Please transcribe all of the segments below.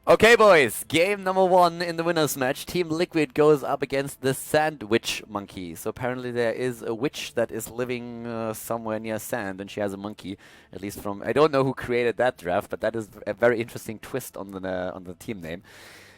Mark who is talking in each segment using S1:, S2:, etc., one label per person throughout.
S1: Okay, boys, game number 1 in the winners match. TeamLiquid goes up against the Sandwich Monkeys. So apparently there is a witch that is living somewhere near sand, and she has a monkey. At least from, I don't know who created that draft, but that is a very interesting twist on the team name.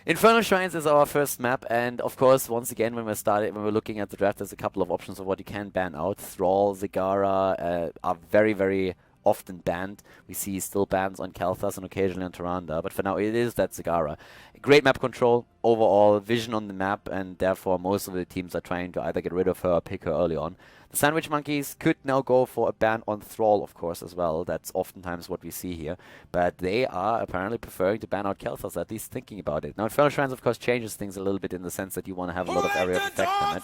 S1: Infernal Shrines is our first map, and of course, once again, when we're looking at the draft, there's a couple of options of what you can ban out. Thrall, Zagara are very, very often banned. We see still bans on Kalthas and occasionally on Tyrande, but for now it is that Zagara. Great map control, overall vision on the map, and therefore most of the teams are trying to either get rid of her or pick her early on. The Sandwich Monkeys could now go for a ban on Thrall, of course, as well. That's oftentimes what we see here. But they are apparently preferring to ban out Kalthas, at least thinking about it. Now, Infernal Shrines, of course, changes things a little bit in the sense that you want to have a lot of area of effect damage.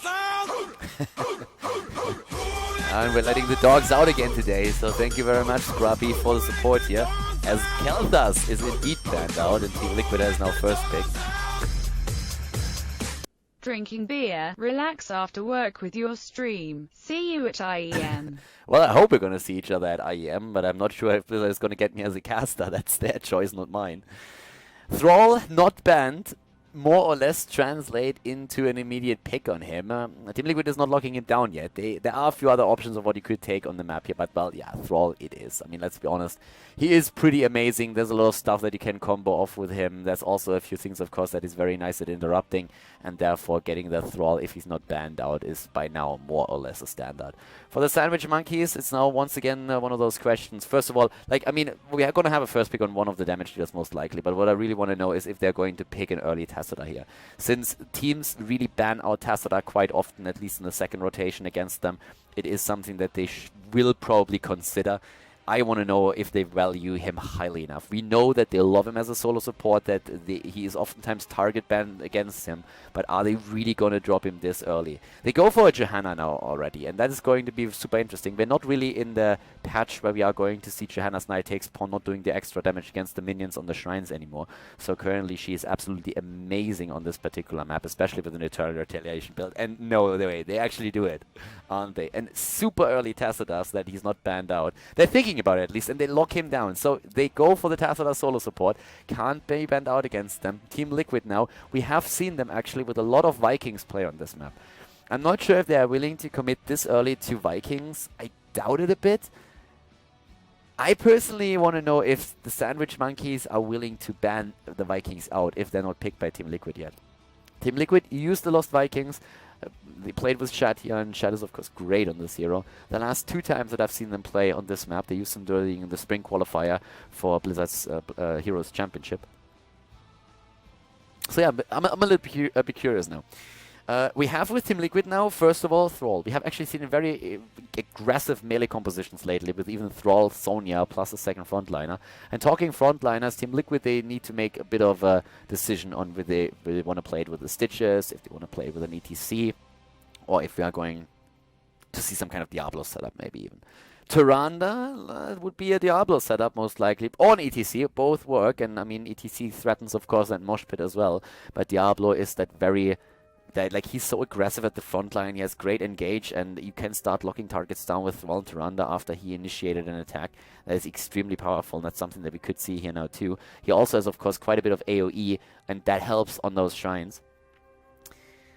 S1: And we're letting the dogs out again today, so thank you very much, Scrubby, for the support here. As Kalthas is indeed banned out, and TeamLiquid has now first pick.
S2: Drinking beer, relax after work with your stream. See you at IEM.
S1: Well, I hope we're going to see each other at IEM, but I'm not sure if Blizzard is going to get me as a caster. That's their choice, not mine. Thrall, not banned. More or less translate into an immediate pick on him. TeamLiquid is not locking him down yet. There are a few other options of what you could take on the map here, but well, yeah, Thrall it is. I mean, let's be honest. He is pretty amazing. There's a lot of stuff that you can combo off with him. There's also a few things, of course, that is very nice at interrupting, and therefore getting the Thrall, if he's not banned out, is by now more or less a standard. For the Sandwich Monkeys, it's now once again one of those questions. First of all, like, I mean, we are going to have a first pick on one of the damage dealers most likely, but what I really want to know is if they're going to pick an early Tassadar here. Since teams really ban out Tassadar quite often, at least in the second rotation against them, it is something that they will probably consider. I want to know if they value him highly enough. We know that they love him as a solo support, that he is oftentimes target banned against him, but are they really going to drop him this early? They go for a Johanna now already, and that is going to be super interesting. We're not really in the patch where we are going to see Johanna's Knight takes pawn not doing the extra damage against the minions on the shrines anymore. So currently she is absolutely amazing on this particular map, especially with an Eternal Retaliation build. And no way, they actually do it, aren't they? And super early Tassadars that he's not banned out. They're thinking about it at least, and they lock him down. So they go for the Tassadar solo support. Can't be banned out against them. TeamLiquid now, we have seen them actually with a lot of Vikings play on this map. I'm not sure if they are willing to commit this early to Vikings. I doubt it a bit. I personally want to know if the Sandwich Monkeys are willing to ban the Vikings out if they're not picked by TeamLiquid yet. TeamLiquid used the Lost Vikings. They played with Shad here, and Shad is of course great on this hero. The last 2 times that I've seen them play on this map, they used them during the spring qualifier for Blizzard's Heroes Championship. So yeah, I'm a little bit curious now. We have with TeamLiquid now, first of all, Thrall. We have actually seen very aggressive melee compositions lately with even Thrall, Sonya, plus a second frontliner. And talking frontliners, TeamLiquid, they need to make a bit of a decision on whether they want to play it with the Stitches, if they want to play with an ETC, or if we are going to see some kind of Diablo setup maybe even. Tyrande would be a Diablo setup most likely, or an ETC, both work, and I mean ETC threatens of course that mosh pit as well, but Diablo is that very... like, he's so aggressive at the front line, he has great engage, and you can start locking targets down with Thrall and Tyrande after he initiated an attack. That is extremely powerful, and that's something that we could see here now too. He also has, of course, quite a bit of AoE, and that helps on those shrines.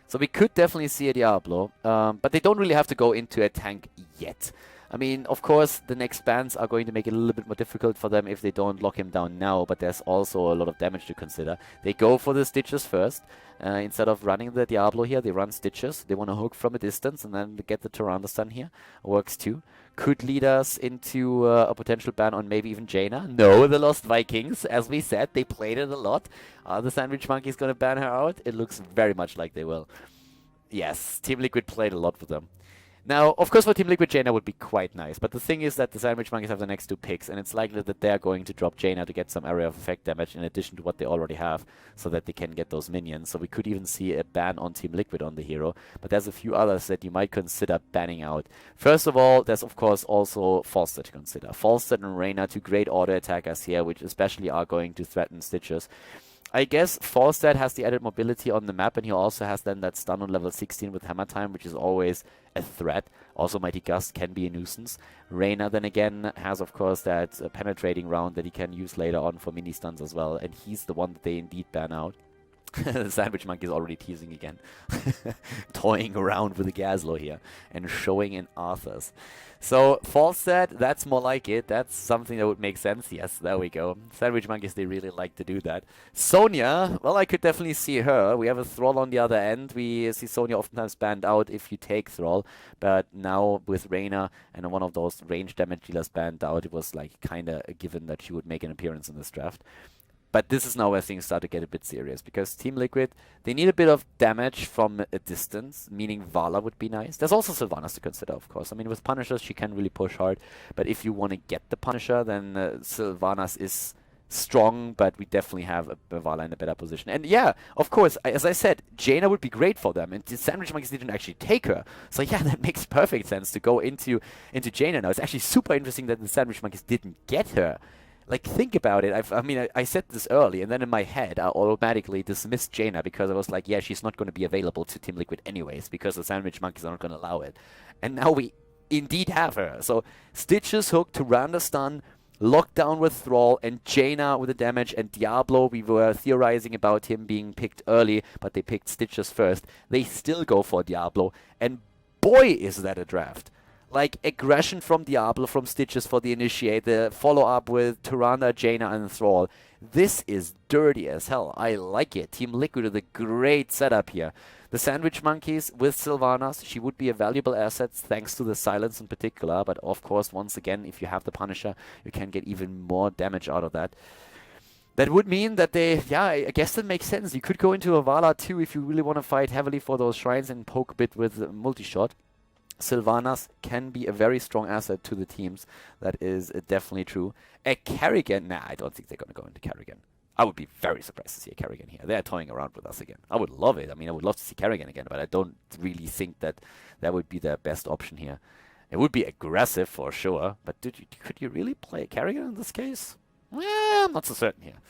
S1: So we could definitely see a Diablo, but they don't really have to go into a tank yet. I mean, of course, the next bans are going to make it a little bit more difficult for them if they don't lock him down now, but there's also a lot of damage to consider. They go for the Stitches first. Instead of running the Diablo here, they run Stitches. They want to hook from a distance and then get the Tyrande stun here. Works too. Could lead us into a potential ban on maybe even Jaina. No, the Lost Vikings. As we said, they played it a lot. Are the Sandwich Monkeys going to ban her out? It looks very much like they will. Yes, TeamLiquid played a lot with them. Now, of course, for TeamLiquid, Jaina would be quite nice, but the thing is that the Sandwich Monkeys have the next 2 picks, and it's likely that they're going to drop Jaina to get some area of effect damage in addition to what they already have, so that they can get those minions. So we could even see a ban on TeamLiquid on the hero, but there's a few others that you might consider banning out. First of all, there's of course also Falstad to consider. Falstad and Reyna, 2 great auto attackers here, which especially are going to threaten Stitches. I guess Falstad has the added mobility on the map, and he also has then that stun on level 16 with Hammer Time, which is always a threat. Also, Mighty Gust can be a nuisance. Reyna then again has, of course, that penetrating round that he can use later on for mini stuns as well, and he's the one that they indeed ban out. The Sandwich Monkey is already teasing again. Toying around with the Gaslow here and showing in Arthur's. So, Falstad, that's more like it. That's something that would make sense. Yes, there we go. Sandwich Monkeys, they really like to do that. Sonya, well, I could definitely see her. We have a Thrall on the other end. We see Sonya oftentimes banned out if you take Thrall. But now with Reyna and one of those range damage dealers banned out, it was like kind of a given that she would make an appearance in this draft. But this is now where things start to get a bit serious, because TeamLiquid, they need a bit of damage from a distance, meaning Vala would be nice. There's also Sylvanas to consider, of course. I mean, with Punishers, she can really push hard, but if you want to get the Punisher, then Sylvanas is strong, but we definitely have a Vala in a better position. And yeah, of course, as I said, Jaina would be great for them, and the Sandwich Monkeys didn't actually take her. So yeah, that makes perfect sense to go into Jaina now. It's actually super interesting that the Sandwich Monkeys didn't get her. Like, think about it. I said this early, and then in my head, I automatically dismissed Jaina because I was like, yeah, she's not going to be available to TeamLiquid anyways because the Sandwich Monkeys are not going to allow it. And now we indeed have her. So, Stitches hook, Tyrande stun, Lockdown with Thrall, and Jaina with the damage, and Diablo, we were theorizing about him being picked early, but they picked Stitches first. They still go for Diablo, and boy, is that a draft. Like, aggression from Diablo, from Stitches for the Initiate, the follow-up with Tyrande, Jaina, and Thrall. This is dirty as hell. I like it. TeamLiquid with a great setup here. The Sandwich Monkeys with Sylvanas, she would be a valuable asset thanks to the silence in particular. But of course, once again, if you have the Punisher, you can get even more damage out of that. That would mean that I guess that makes sense. You could go into a Vala too if you really want to fight heavily for those shrines and poke a bit with multi-shot. Sylvanas can be a very strong asset to the teams. That is definitely true. A Kerrigan, nah, I don't think they're going to go into Kerrigan. I would be very surprised to see a Kerrigan here. They're toying around with us again. I would love it. I mean, I would love to see Kerrigan again, but I don't really think that that would be their best option here. It would be aggressive for sure, but could you really play a Kerrigan in this case? Well, I'm not so certain here.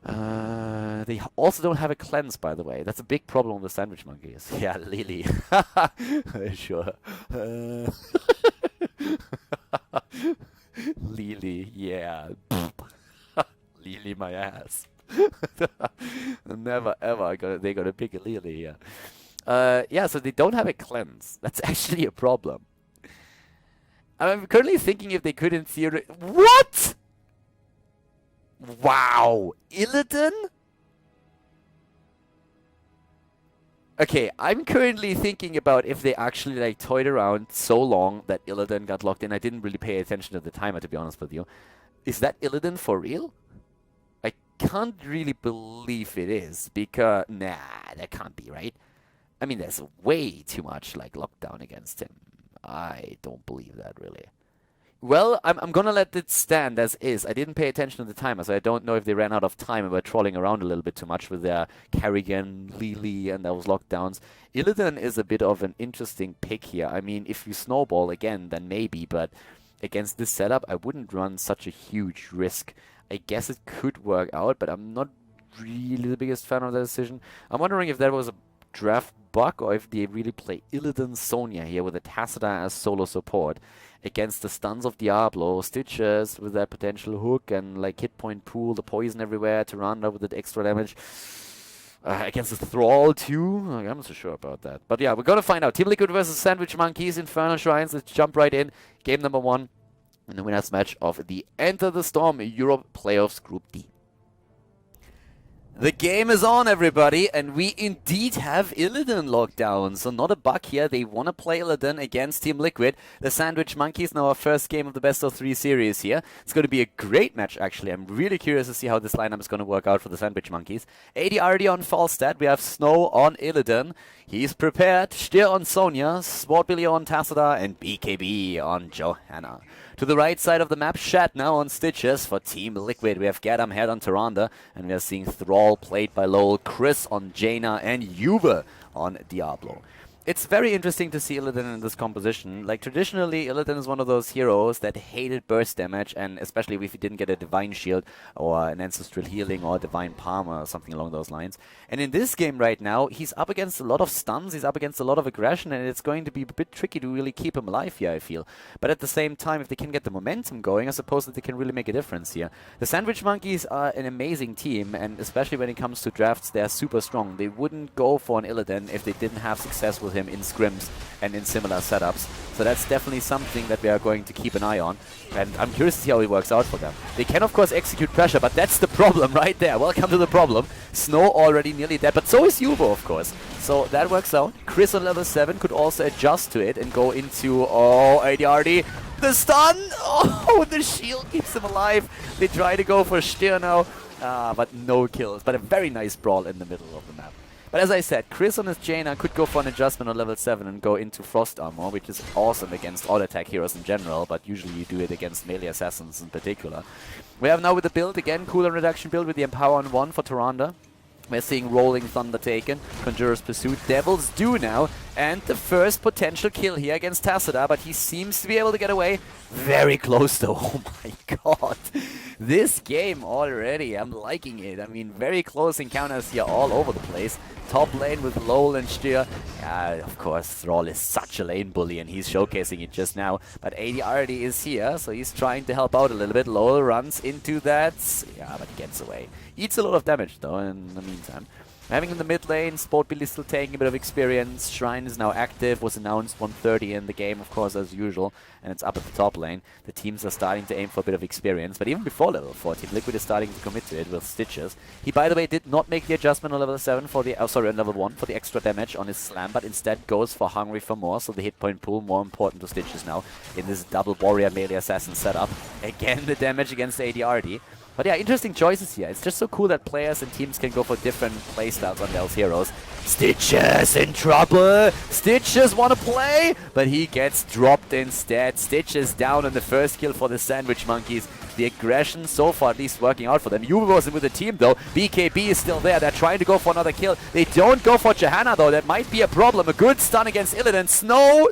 S1: They also don't have a cleanse, by the way. That's a big problem with Sandwich Monkeys. Yeah, Lily. Sure. Lily, yeah. Lily my ass. Never ever they're gonna pick a Lily here. Yeah, so they don't have a cleanse. That's actually a problem. I'm currently thinking if they could in theory... What?! Wow! Illidan? Okay, I'm currently thinking about if they actually like toyed around so long that Illidan got locked in. I didn't really pay attention to the timer, to be honest with you. Is that Illidan for real? I can't really believe it is, because... Nah, that can't be, right? I mean, there's way too much like lockdown against him. I don't believe that, really. Well, I'm gonna let it stand as is. I didn't pay attention to the timer, so I don't know if they ran out of time and were trolling around a little bit too much with their Kerrigan, Lily, and those lockdowns. Illidan is a bit of an interesting pick here. I mean, if you snowball again, then maybe, but against this setup, I wouldn't run such a huge risk. I guess it could work out, but I'm not really the biggest fan of that decision. I'm wondering if that was a draft bug or if they really play Illidan Sonya here with a Tacita as solo support against the stuns of Diablo, Stitches with that potential hook and like hit point pool, the poison everywhere, Tyrande with the extra damage. Against the Thrall too? I'm not so sure about that. But yeah, we're going to find out. TeamLiquid versus Sandwich Monkeys, Infernal Shrines. Let's jump right in. Game number 1 in the winners match of the Enter the Storm Europe Playoffs Group D. The game is on, everybody, and we indeed have Illidan locked down. So not a bug here. They want to play Illidan against TeamLiquid. The Sandwich Monkeys, now our first game of the best-of-3 series here. It's going to be a great match, actually. I'm really curious to see how this lineup is going to work out for the Sandwich Monkeys. AD already on Falstad. We have Snow on Illidan. He's prepared. Stier on Sonya. Sportbilly on Tacita. And BKB on Johanna. To the right side of the map, Shat now on Stitches for TeamLiquid. We have Gadam head on Tyrande, and we are seeing Thrall played by Lowell, Chris on Jaina, and Juve on Diablo. It's very interesting to see Illidan in this composition. Like, traditionally, Illidan is one of those heroes that hated burst damage, and especially if he didn't get a Divine Shield or an Ancestral Healing or Divine Palm or something along those lines. And in this game right now, he's up against a lot of stuns, he's up against a lot of aggression, and it's going to be a bit tricky to really keep him alive here, I feel. But at the same time, if they can get the momentum going, I suppose that they can really make a difference here. The Sandwich Monkeys are an amazing team, and especially when it comes to drafts, they're super strong. They wouldn't go for an Illidan if they didn't have success with him in scrims and in similar setups. So that's definitely something that we are going to keep an eye on. And I'm curious to see how it works out for them. They can, of course, execute pressure, but that's the problem right there. Welcome to the problem. Snow already nearly dead, but so is Yubo, of course. So that works out. Chris on level 7 could also adjust to it and go into, oh, ADRD. The stun! Oh, the shield keeps him alive. They try to go for Stier now, but no kills. But a very nice brawl in the middle of the map. But as I said, Chris on his Jaina could go for an adjustment on level 7 and go into Frost Armor, which is awesome against all attack heroes in general, but usually you do it against melee assassins in particular. We have now with the build, again, cooldown reduction build with the Empower on 1 for Tyrande. We're seeing Rolling Thunder taken, Conjurer's Pursuit, Devil's Due now, and the first potential kill here against Tassadar, but he seems to be able to get away. Very close though, oh my god. This game already, I'm liking it. I mean, very close encounters here all over the place. Top lane with Lowell and Stier. Of course, Thrall is such a lane bully and he's showcasing it just now. But AD already is here, so he's trying to help out a little bit. Lowell runs into that. Yeah, but he gets away. Eats a lot of damage though in the meantime. Having in the mid lane, Sport Billy still taking a bit of experience. Shrine is now active, was announced 130 in the game, of course, as usual, and it's up at the top lane. The teams are starting to aim for a bit of experience, but even before level 14, Liquid is starting to commit to it with Stitches. He, by the way, did not make the adjustment on level 7 for the, on level 1 for the extra damage on his slam, but instead goes for Hungry for more, so the hit point pool more important to Stitches now in this double warrior melee assassin setup. Again, the damage against ADRD. But yeah, interesting choices here. It's just so cool that players and teams can go for different playstyles on those heroes. Stitches in trouble! Stitches want to play, but he gets dropped instead. Stitches down on the first kill for the Sandwich Monkeys. The aggression so far at least working out for them. Yubo wasn't with the team though. BKB is still there. They're trying to go for another kill. They don't go for Johanna though. That might be a problem. A good stun against Illidan. Snow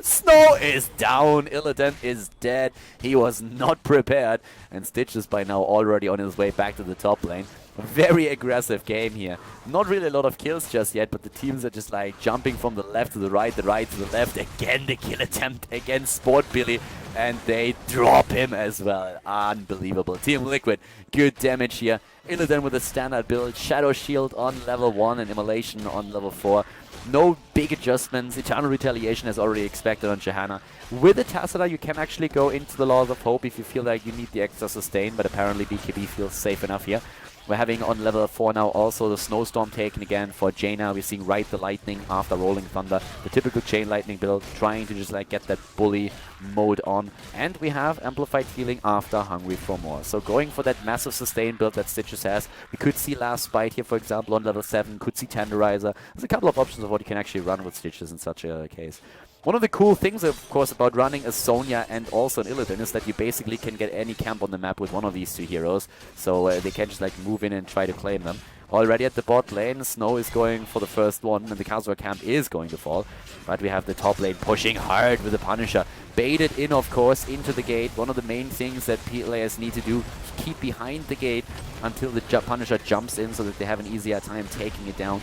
S1: is down. Illidan is dead. He was not prepared. And Stitches by now already on his way back to the top lane. Very aggressive game here. Not really a lot of kills just yet, but the teams are just like jumping from the left to the right to the left. Again, the kill attempt against Sport Billy, and they drop him as well. Unbelievable. TeamLiquid, good damage here. Illidan with a standard build, Shadow Shield on level 1 and Immolation on level 4. No big adjustments. Eternal Retaliation as already expected on Johanna. With the Tassadar, you can actually go into the Laws of Hope if you feel like you need the extra sustain, but apparently BKB feels safe enough here. We're having on level 4 now also the Snowstorm taken again for Jaina. We're seeing Ride the Lightning after Rolling Thunder. The typical Chain Lightning build, trying to just like get that bully mode on. And we have Amplified Healing after Hungry for More. So going for that massive sustain build that Stitches has. We could see Last Bite here, for example, on level 7. Could see Tenderizer. There's a couple of options of what you can actually run with Stitches in such a case. One of the cool things, of course, about running a Sonya and also an Illidan is that you basically can get any camp on the map with one of these two heroes. So they can just like move in and try to claim them. Already at the bot lane, Snow is going for the first one and the Khaldor camp is going to fall. But we have the top lane pushing hard with the Punisher. Baited in, of course, into the gate. One of the main things that players need to do, keep behind the gate until the Punisher jumps in so that they have an easier time taking it down.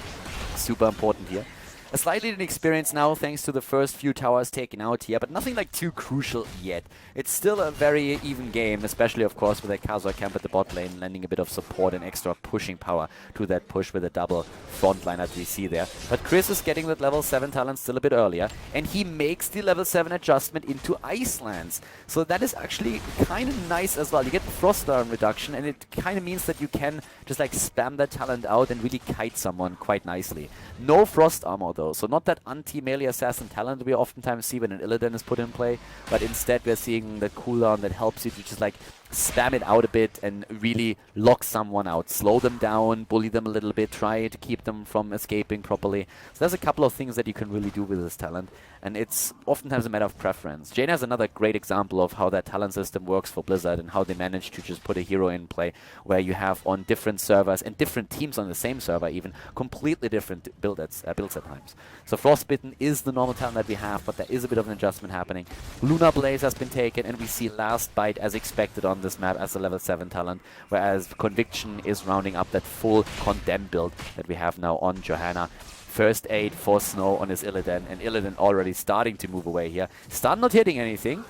S1: Super important here. A slightly inexperienced now thanks to the first few towers taken out here, but nothing like too crucial yet. It's still a very even game, especially of course with a Khaldor camp at the bot lane, lending a bit of support and extra pushing power to that push with a double front line that we see there. But Chris is getting that level 7 talent still a bit earlier, and he makes the level 7 adjustment into Icelands. So that is actually kind of nice as well. You get the Frost Down reduction, and it kind of means that you can just like spam that talent out and really kite someone quite nicely. No Frost Armor though, so not that anti-melee assassin talent we oftentimes see when an Illidan is put in play, but instead we're seeing the cooldown that helps you to just like spam it out a bit and really lock someone out. Slow them down, bully them a little bit, try to keep them from escaping properly. So there's a couple of things that you can really do with this talent, and it's oftentimes a matter of preference. Jaina is another great example of how that talent system works for Blizzard and how they manage to just put a hero in play where you have on different servers and different teams on the same server even completely different builds at times. So Frostbitten is the normal talent that we have, but there is a bit of an adjustment happening. Lunar Blaze has been taken, and we see Last Bite as expected on this map as a level 7 talent, whereas Conviction is rounding up that full Condemn build that we have now on Johanna. First aid for Snow on his Illidan, and Illidan already starting to move away here. Start not hitting anything.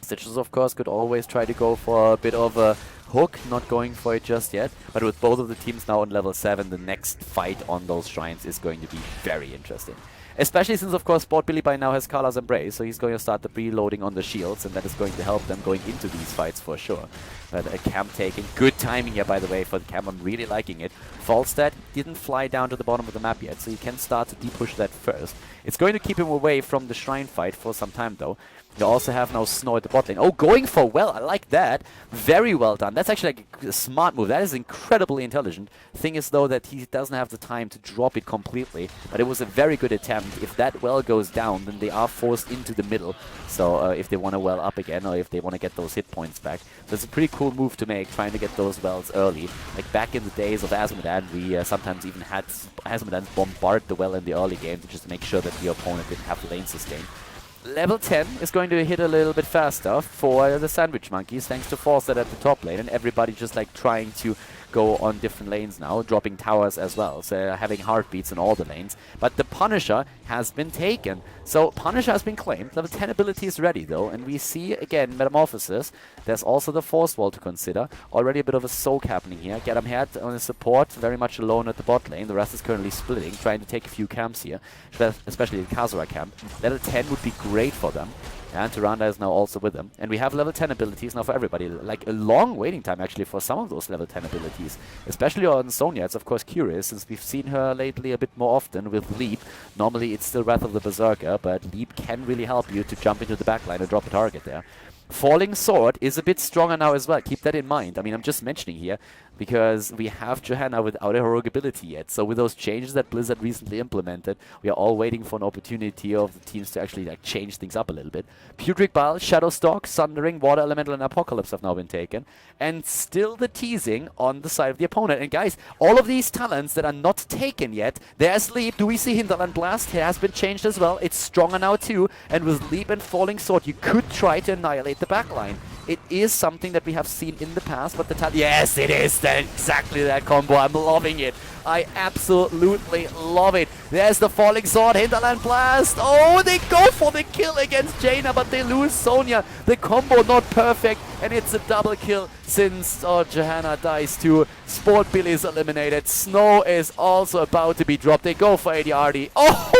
S1: Stitches, of course, could always try to go for a bit of a hook, not going for it just yet. But with both of the teams now on level 7, the next fight on those shrines is going to be very interesting. Especially since, of course, Sport Billy by now has Carla's Embrace, so he's going to start the preloading on the shields, and that is going to help them going into these fights for sure. But a camp taking. Good timing here, by the way, for the camp. I'm really liking it. Falstad didn't fly down to the bottom of the map yet, so you can start to de-push that first. It's going to keep him away from the shrine fight for some time, though. You also have now Snow at the bot lane. Oh, going for well. I like that. Very well done. That's actually like a smart move. That is incredibly intelligent. Thing is, though, that he doesn't have the time to drop it completely. But it was a very good attempt. If that well goes down, then they are forced into the middle. So if they want to well up again, or if they want to get those hit points back. So it's a pretty cool move to make, trying to get those wells early. Like back in the days of Azmodan, we sometimes even had Azmodans bombard the well in the early game to just make sure that the opponent didn't have lane sustain. Level 10 is going to hit a little bit faster for the Sandwich Monkeys, thanks to Falstad at the top lane, and everybody just like trying to go on different lanes now, dropping towers as well, so having heartbeats in all the lanes. But the Punisher has been taken, so Punisher has been claimed. Level 10 ability is ready though, and we see again Metamorphosis. There's also the Force Wall to consider. Already a bit of a soak happening here. Get him Head on his support, very much alone at the bot lane. The rest is currently splitting, trying to take a few camps here, especially the Khaldor camp. Level 10 would be great for them. And Tyrande is now also with them. And we have level 10 abilities now for everybody. Like a long waiting time actually for some of those level 10 abilities. Especially on Sonya. It's of course curious since we've seen her lately a bit more often with Leap. Normally it's still Wrath of the Berserker, but Leap can really help you to jump into the backline and drop a target there. Falling Sword is a bit stronger now as well. Keep that in mind. I mean, I'm just mentioning here because we have Johanna without a heroic ability yet. So with those changes that Blizzard recently implemented, we are all waiting for an opportunity of the teams to actually like change things up a little bit. Putrid Bile, Shadowstalk, Sundering, Water Elemental, and Apocalypse have now been taken. And still the teasing on the side of the opponent. And guys, all of these talents that are not taken yet, there's Leap. Do we see Hinterland Blast? It has been changed as well. It's stronger now too. And with Leap and Falling Sword, you could try to annihilate the backline. It is something that we have seen in the past, but the talent... Yes, it is exactly that combo. I'm loving it. I absolutely love it. There's the Falling Sword, Hinterland Blast. Oh, they go for the kill against Jaina, but they lose Sonya. The combo not perfect, and it's a double kill since Johanna dies too. Sport Billy is eliminated. Snow is also about to be dropped. They go for ADRD. Oh,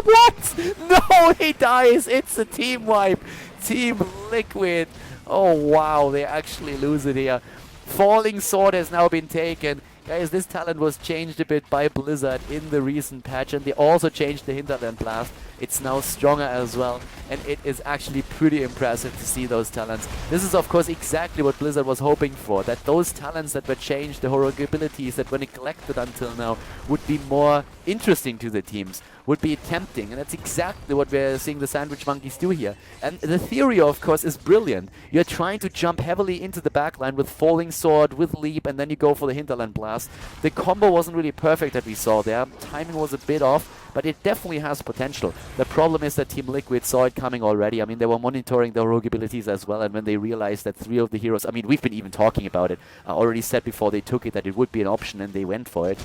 S1: what? No, he dies. It's a team wipe. TeamLiquid. Oh, wow. They actually lose it here. Falling Sword has now been taken. Guys, this talent was changed a bit by Blizzard in the recent patch, and they also changed the Hinterland Blast. It's now stronger as well, and it is actually pretty impressive to see those talents. This is, of course, exactly what Blizzard was hoping for, that those talents that were changed, the heroic abilities that were neglected until now, would be more interesting to the teams, would be tempting, and that's exactly what we're seeing the Sandwich Monkeys do here. And the theory, of course, is brilliant. You're trying to jump heavily into the backline with Falling Sword, with Leap, and then you go for the Hinterland Blast. The combo wasn't really perfect that we saw there. Timing was a bit off, but it definitely has potential. The problem is that TeamLiquid saw it coming already. I mean, they were monitoring the heroic abilities as well, and when they realized that 3 of the heroes... I mean, we've been even talking about it. I already said before they took it that it would be an option, and they went for it.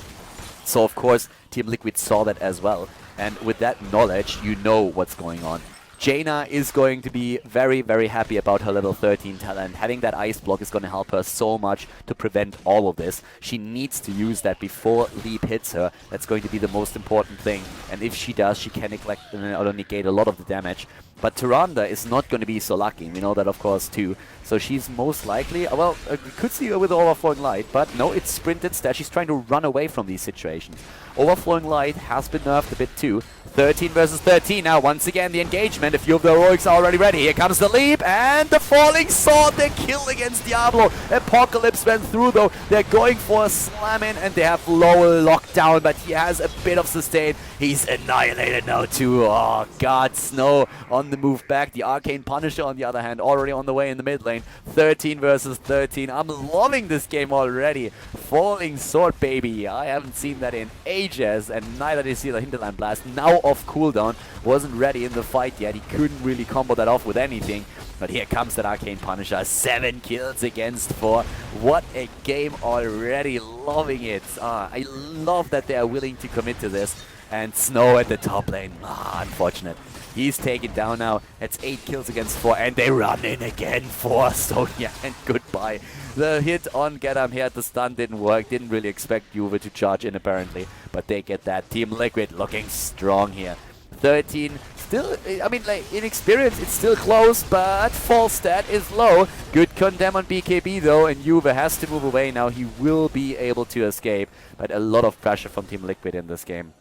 S1: So, of course, TeamLiquid saw that as well. And with that knowledge, you know what's going on. Jaina is going to be very, very happy about her level 13 talent. Having that ice block is going to help her so much to prevent all of this. She needs to use that before Leap hits her. That's going to be the most important thing. And if she does, she can negate a lot of the damage. But Tyrande is not going to be so lucky. We know that, of course, too. So she's most likely... Well, we could see her with Overflowing Light, but no, it's Sprint instead. She's trying to run away from these situations. Overflowing Light has been nerfed a bit too. 13 versus 13 now. Once again, the engagement. judgment. A few of the heroics are already ready. Here comes the leap and the falling sword. The kill against Diablo. Apocalypse went through though. They're going for a slam in and they have Lowell locked down, but he has a bit of sustain. He's annihilated now too. Oh god, Snow on the move back. The Arcane Punisher on the other hand already on the way in the mid lane. 13 versus 13. I'm loving this game already. Falling sword, baby. I haven't seen that in ages, and neither did see the Hinterland Blast. Now off cooldown. Wasn't ready in the fight yet. He couldn't really combo that off with anything. But here comes that Arcane Punisher. 7 kills against 4. What a game already. Loving it. I love that they are willing to commit to this. And Snow at the top lane. Unfortunate. He's taken down now. That's 8 kills against 4. And they run in again for Sonya. And goodbye. The hit on Gedam here at the stun didn't work. Didn't really expect Juve to charge in apparently. But they get that. TeamLiquid looking strong here. 13. Still, I mean, like, in experience, it's still close, but fall stat is low. Good condemn on BKB, though, and Juve has to move away now. He will be able to escape, but a lot of pressure from TeamLiquid in this game,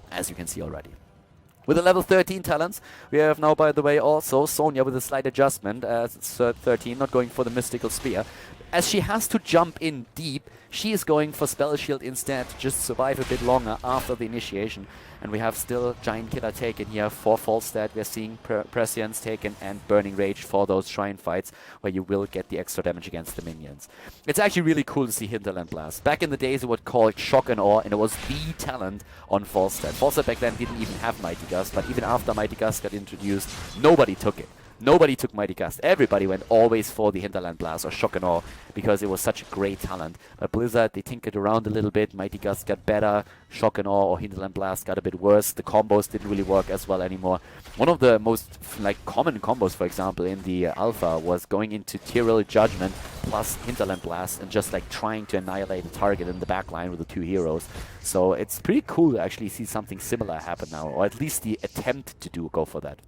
S1: as you can see already. With the level 13 talents, we have now, by the way, also Sonya with a slight adjustment, as it's 13, not going for the Mystical Spear. As she has to jump in deep, she is going for Spell Shield instead to just survive a bit longer after the initiation. And we have still Giant Killer taken here for Fall Stat. We're seeing Prescience taken and Burning Rage for those Shrine fights where you will get the extra damage against the minions. It's actually really cool to see Hinterland Blast. Back in the days it was called Shock and Awe, and it was the talent on Fall Stat. Fall Stat back then didn't even have Mighty Gust, but even after Mighty Gust got introduced, nobody took it. Nobody took Mighty Gust. Everybody went always for the Hinterland Blast or Shock and Awe because it was such a great talent. But Blizzard, they tinkered around a little bit. Mighty Gust got better. Shock and Awe or Hinterland Blast got a bit worse. The combos didn't really work as well anymore. One of the most common combos, for example, in the alpha was going into Tyrell Judgment plus Hinterland Blast and just trying to annihilate a target in the backline with the 2 heroes. So it's pretty cool to actually see something similar happen now, or at least the attempt to go for that.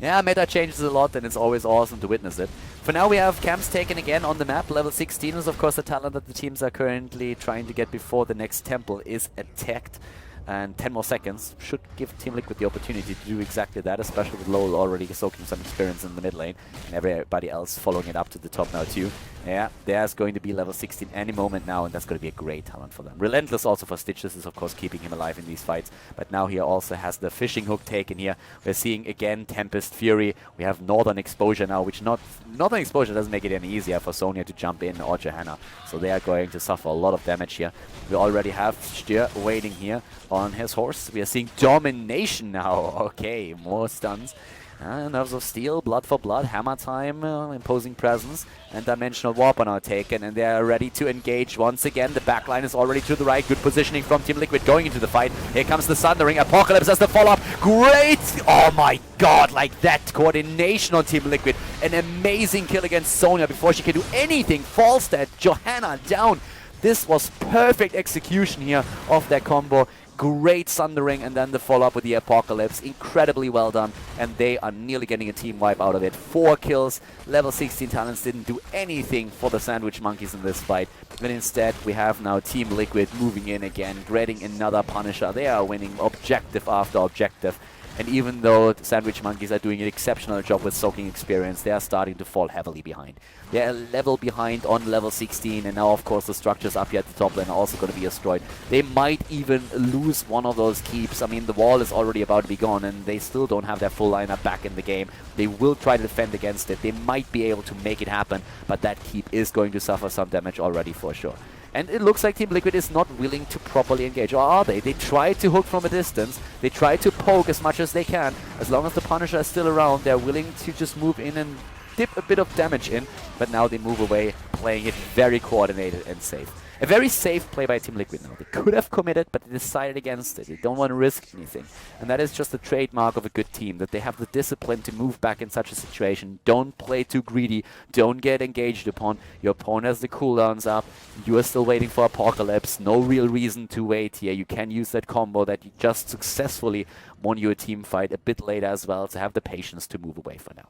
S1: Yeah, meta changes a lot and it's always awesome to witness it. For now we have camps taken again on the map. Level 16 is of course the talent that the teams are currently trying to get before the next temple is attacked. And 10 more seconds should give TeamLiquid the opportunity to do exactly that, especially with Lowell already soaking some experience in the mid lane and everybody else following it up to the top now too. Yeah, there's going to be level 16 any moment now, and that's going to be a great talent for them. Relentless also for Stitch. This is of course keeping him alive in these fights, but now he also has the fishing hook taken here. We're seeing again Tempest Fury. We have Northern Exposure now, which Northern Exposure doesn't make it any easier for Sonya to jump in or Johanna, so they are going to suffer a lot of damage here. We already have Styr waiting here on his horse. We are seeing Domination now. Okay, more stuns. Nerves of Steel, Blood for Blood, Hammer Time, Imposing Presence, and Dimensional Warp are now taken, and they are ready to engage once again. The backline is already to the right. Good positioning from TeamLiquid going into the fight. Here comes the Sundering. Apocalypse as the follow-up. Great! Oh my god, that coordination on TeamLiquid. An amazing kill against Sonya before she can do anything. Falls that Johanna down. This was perfect execution here of that combo. Great Sundering, and then the follow-up with the Apocalypse. Incredibly well done, and they are nearly getting a team wipe out of it. 4 kills, level 16 talents didn't do anything for the Sandwich Monkeys in this fight. And instead, we have now TeamLiquid moving in again, getting another Punisher. They are winning objective after objective. And even though the Sandwich Monkeys are doing an exceptional job with soaking experience, they are starting to fall heavily behind. They are a level behind on level 16, and now of course the structures up here at the top lane are also going to be destroyed. They might even lose one of those keeps. I mean, the wall is already about to be gone, and they still don't have their full lineup back in the game. They will try to defend against it. They might be able to make it happen, but that keep is going to suffer some damage already for sure. And it looks like TeamLiquid is not willing to properly engage. Or are they? They try to hook from a distance. They try to poke as much as they can. As long as the Punisher is still around, they're willing to just move in and dip a bit of damage in. But now they move away, playing it very coordinated and safe. A very safe play by TeamLiquid now. They could have committed, but they decided against it. They don't want to risk anything. And that is just the trademark of a good team, that they have the discipline to move back in such a situation. Don't play too greedy. Don't get engaged upon. Your opponent has the cooldowns up. You are still waiting for Apocalypse. No real reason to wait here. You can use that combo that you just successfully won your team fight a bit later as well, to have the patience to move away for now.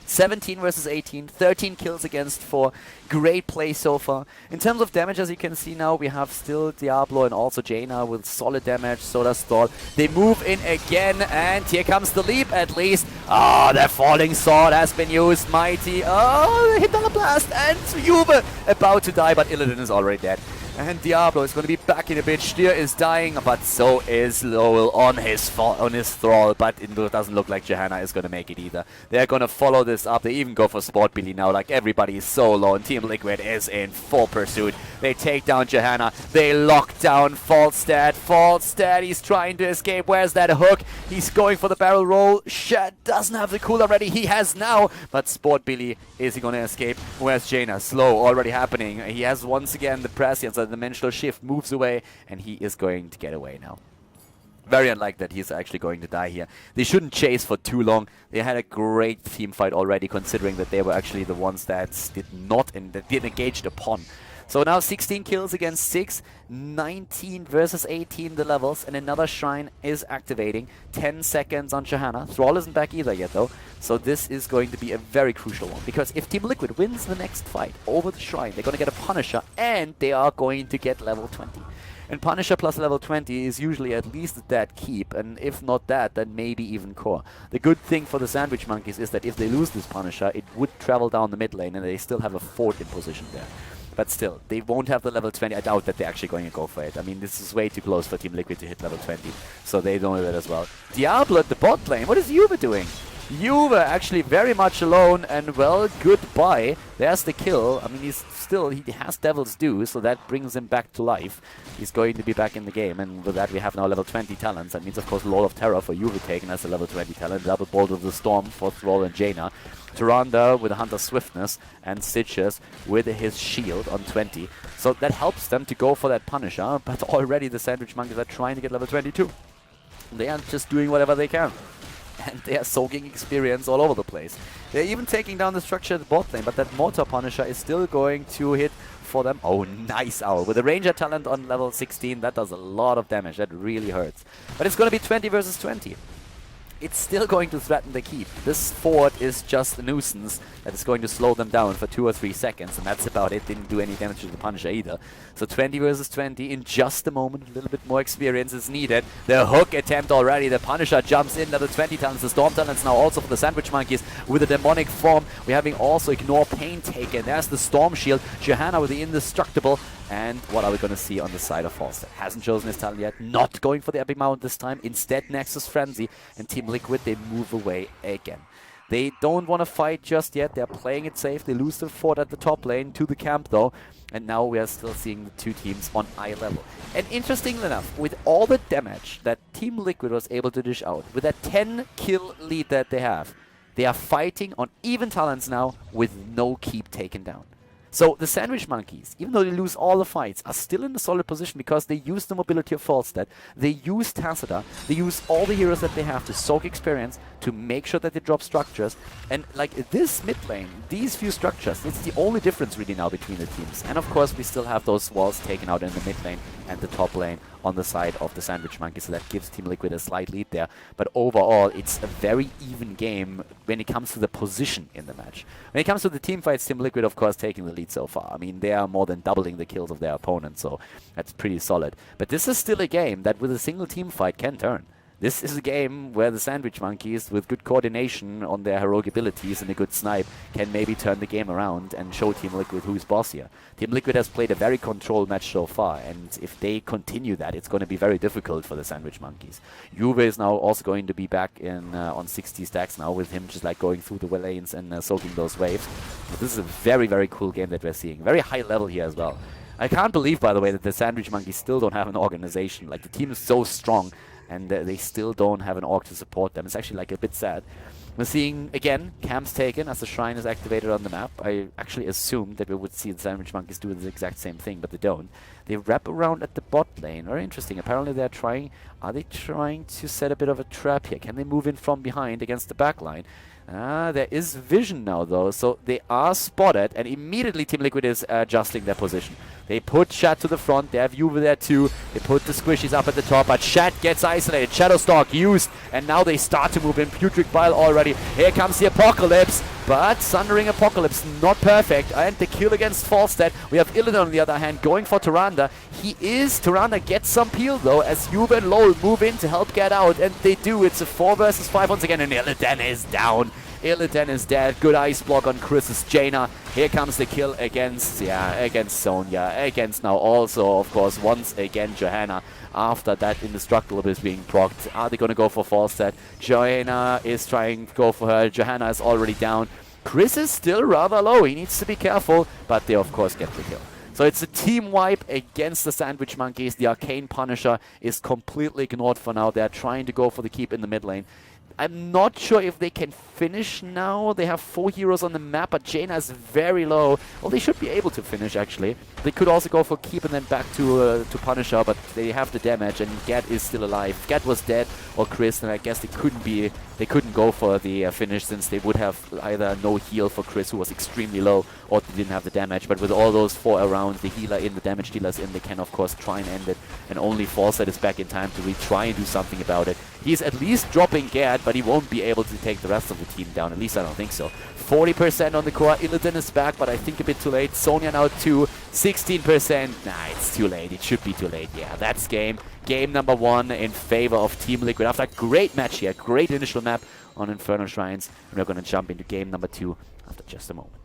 S1: 17 versus 18, 13 kills against 4. Great play so far. In terms of damage, as you can see now, we have still Diablo and also Jaina with solid damage. So does Thor. They move in again, and here comes the leap at least. Oh, their falling sword has been used. Mighty. Oh, hit on the blast, and Juve about to die, but Illidan is already dead. And Diablo is going to be back in a bit. Styr is dying, but so is Lowell on his thrall. But it doesn't look like Johanna is going to make it either. They're going to follow this up. They even go for Sport Billy now. Like, everybody is so low, and TeamLiquid is in full pursuit. They take down Johanna. They lock down Falstad. Falstad, he's trying to escape. Where's that hook? He's going for the barrel roll. Shed doesn't have the cooldown ready. He has now. But Sport Billy, is he going to escape? Where's Jaina? Slow already happening. He has once again the prescience. The dimensional shift moves away, and he is going to get away now. Very unlikely that he's actually going to die here. They shouldn't chase for too long. They had a great team fight already, considering that they were actually the ones that did not and that didn't engage the pawn. So now 16 kills against 6, 19 versus 18 the levels, and another shrine is activating. 10 seconds on Johanna. Thrall isn't back either yet though, so this is going to be a very crucial one, because if TeamLiquid wins the next fight over the shrine, they're going to get a Punisher, and they are going to get level 20. And Punisher plus level 20 is usually at least that keep, and if not that, then maybe even core. The good thing for the Sandwich Monkeys is that if they lose this Punisher, it would travel down the mid lane, and they still have a fort in position there. But still, they won't have the level 20. I doubt that they're actually going to go for it. I mean, this is way too close for TeamLiquid to hit level 20, so they don't do that as well. Diablo at the bot lane, what is Juve doing? Juve actually very much alone, and well, goodbye. There's the kill. I mean, he has Devil's Due, so that brings him back to life. He's going to be back in the game, and with that we have now level 20 talents. That means, of course, Lord of Terror for Juve taken as a level 20 talent. Double Bolt of the Storm for Thrall and Jaina. Tyrande with a Hunter's Swiftness, and Stitches with his shield on 20. So that helps them to go for that Punisher, but already the Sandwich Monkeys are trying to get level 22. They are just doing whatever they can. And they are soaking experience all over the place. They're even taking down the structure at the bot lane, but that Mortar Punisher is still going to hit for them. Oh, nice owl. With a Ranger talent on level 16, that does a lot of damage. That really hurts. But it's going to be 20 versus 20. It's still going to threaten the keep. This fort is just a nuisance that is going to slow them down for 2 or 3 seconds, and that's about it. Didn't do any damage to the Punisher either. So 20 versus 20 in just a moment. A little bit more experience is needed. The hook attempt already. The Punisher jumps in, level 20 talents. The Storm talents now also for the Sandwich Monkeys with a demonic form. We're having also Ignore Pain taken. There's the Storm Shield. Johanna with the Indestructible. And what are we going to see on the side of Falstad? Hasn't chosen his talent yet. Not going for the Epic Mount this time. Instead, Nexus Frenzy. And TeamLiquid, they move away again. They don't want to fight just yet. They're playing it safe. They lose the fort at the top lane to the camp, though. And now we are still seeing the two teams on eye level. And interestingly enough, with all the damage that TeamLiquid was able to dish out, with that 10-kill lead that they have, they are fighting on even talents now with no keep taken down. So the Sandwich Monkeys, even though they lose all the fights, are still in a solid position because they use the mobility of Falstad, they use Tacita, they use all the heroes that they have to soak experience, to make sure that they drop structures. And like this mid lane, these few structures, it's the only difference really now between the teams. And of course we still have those walls taken out in the mid lane and the top lane on the side of the Sandwich Monkeys, so that gives TeamLiquid a slight lead there. But overall, it's a very even game when it comes to the position in the match. When it comes to the team fights, TeamLiquid, of course, taking the lead so far. I mean, they are more than doubling the kills of their opponent, so that's pretty solid. But this is still a game that with a single team fight can turn. This is a game where the Sandwich Monkeys, with good coordination on their heroic abilities and a good snipe, can maybe turn the game around and show TeamLiquid who's boss here. TeamLiquid has played a very controlled match so far, and if they continue that, it's going to be very difficult for the Sandwich Monkeys. Juve is now also going to be back in on 60 stacks now, with him just like going through the lanes and soaking those waves. But this is a very, very cool game that we're seeing. Very high level here as well. I can't believe, by the way, that the Sandwich Monkeys still don't have an organization. Like, the team is so strong, and they still don't have an org to support them. It's actually like a bit sad. We're seeing, again, camps taken as the shrine is activated on the map. I actually assumed that we would see the Sandwich Monkeys do the exact same thing, but they don't. They wrap around at the bot lane. Very interesting. Apparently they're trying... Are they trying to set a bit of a trap here? Can they move in from behind against the back line? There is vision now, though, so they are spotted, and immediately TeamLiquid is adjusting their position. They put Shat to the front, they have Juve there too, they put the squishies up at the top, but Shat gets isolated, Shadowstalk used, and now they start to move in. Putrid Bile already, here comes the Apocalypse, but Sundering Apocalypse not perfect, and the kill against Falstead. We have Illidan on the other hand going for Tyrande. Tyrande gets some peel though, as Juve and Lowell move in to help get out, and they do. It's a 4 versus 5 once again, and Illidan is down. Illidan is dead. Good ice block on Chris's Jaina. Here comes the kill against Sonya. Against now also, of course, once again Johanna. After that indestructible is being procced. Are they going to go for Falstead? Johanna is trying to go for her. Johanna is already down. Chris is still rather low. He needs to be careful, but they of course get the kill. So it's a team wipe against the Sandwich Monkeys. The Arcane Punisher is completely ignored for now. They're trying to go for the keep in the mid lane. I'm not sure if they can finish now. They have 4 heroes on the map, but Jaina is very low. Well, they should be able to finish, actually. They could also go for keep and then back to Punisher, but they have the damage, and Gat is still alive. Gat was dead, or Chris, and I guess they couldn't go for the finish, since they would have either no heal for Chris, who was extremely low, or they didn't have the damage. But with all those 4 around, the healer in, the damage dealers in, they can, of course, try and end it. And only Falstead is back in time to try and do something about it. He's at least dropping Gat, but he won't be able to take the rest of the team down. At least I don't think so. 40% on the core. Illidan is back, but I think a bit too late. Sonya now 16%. Nah, it's too late. It should be too late. Yeah, that's game. Game number 1 in favor of TeamLiquid. After a great match here, great initial map on Inferno Shrines. And we're going to jump into game number 2 after just a moment.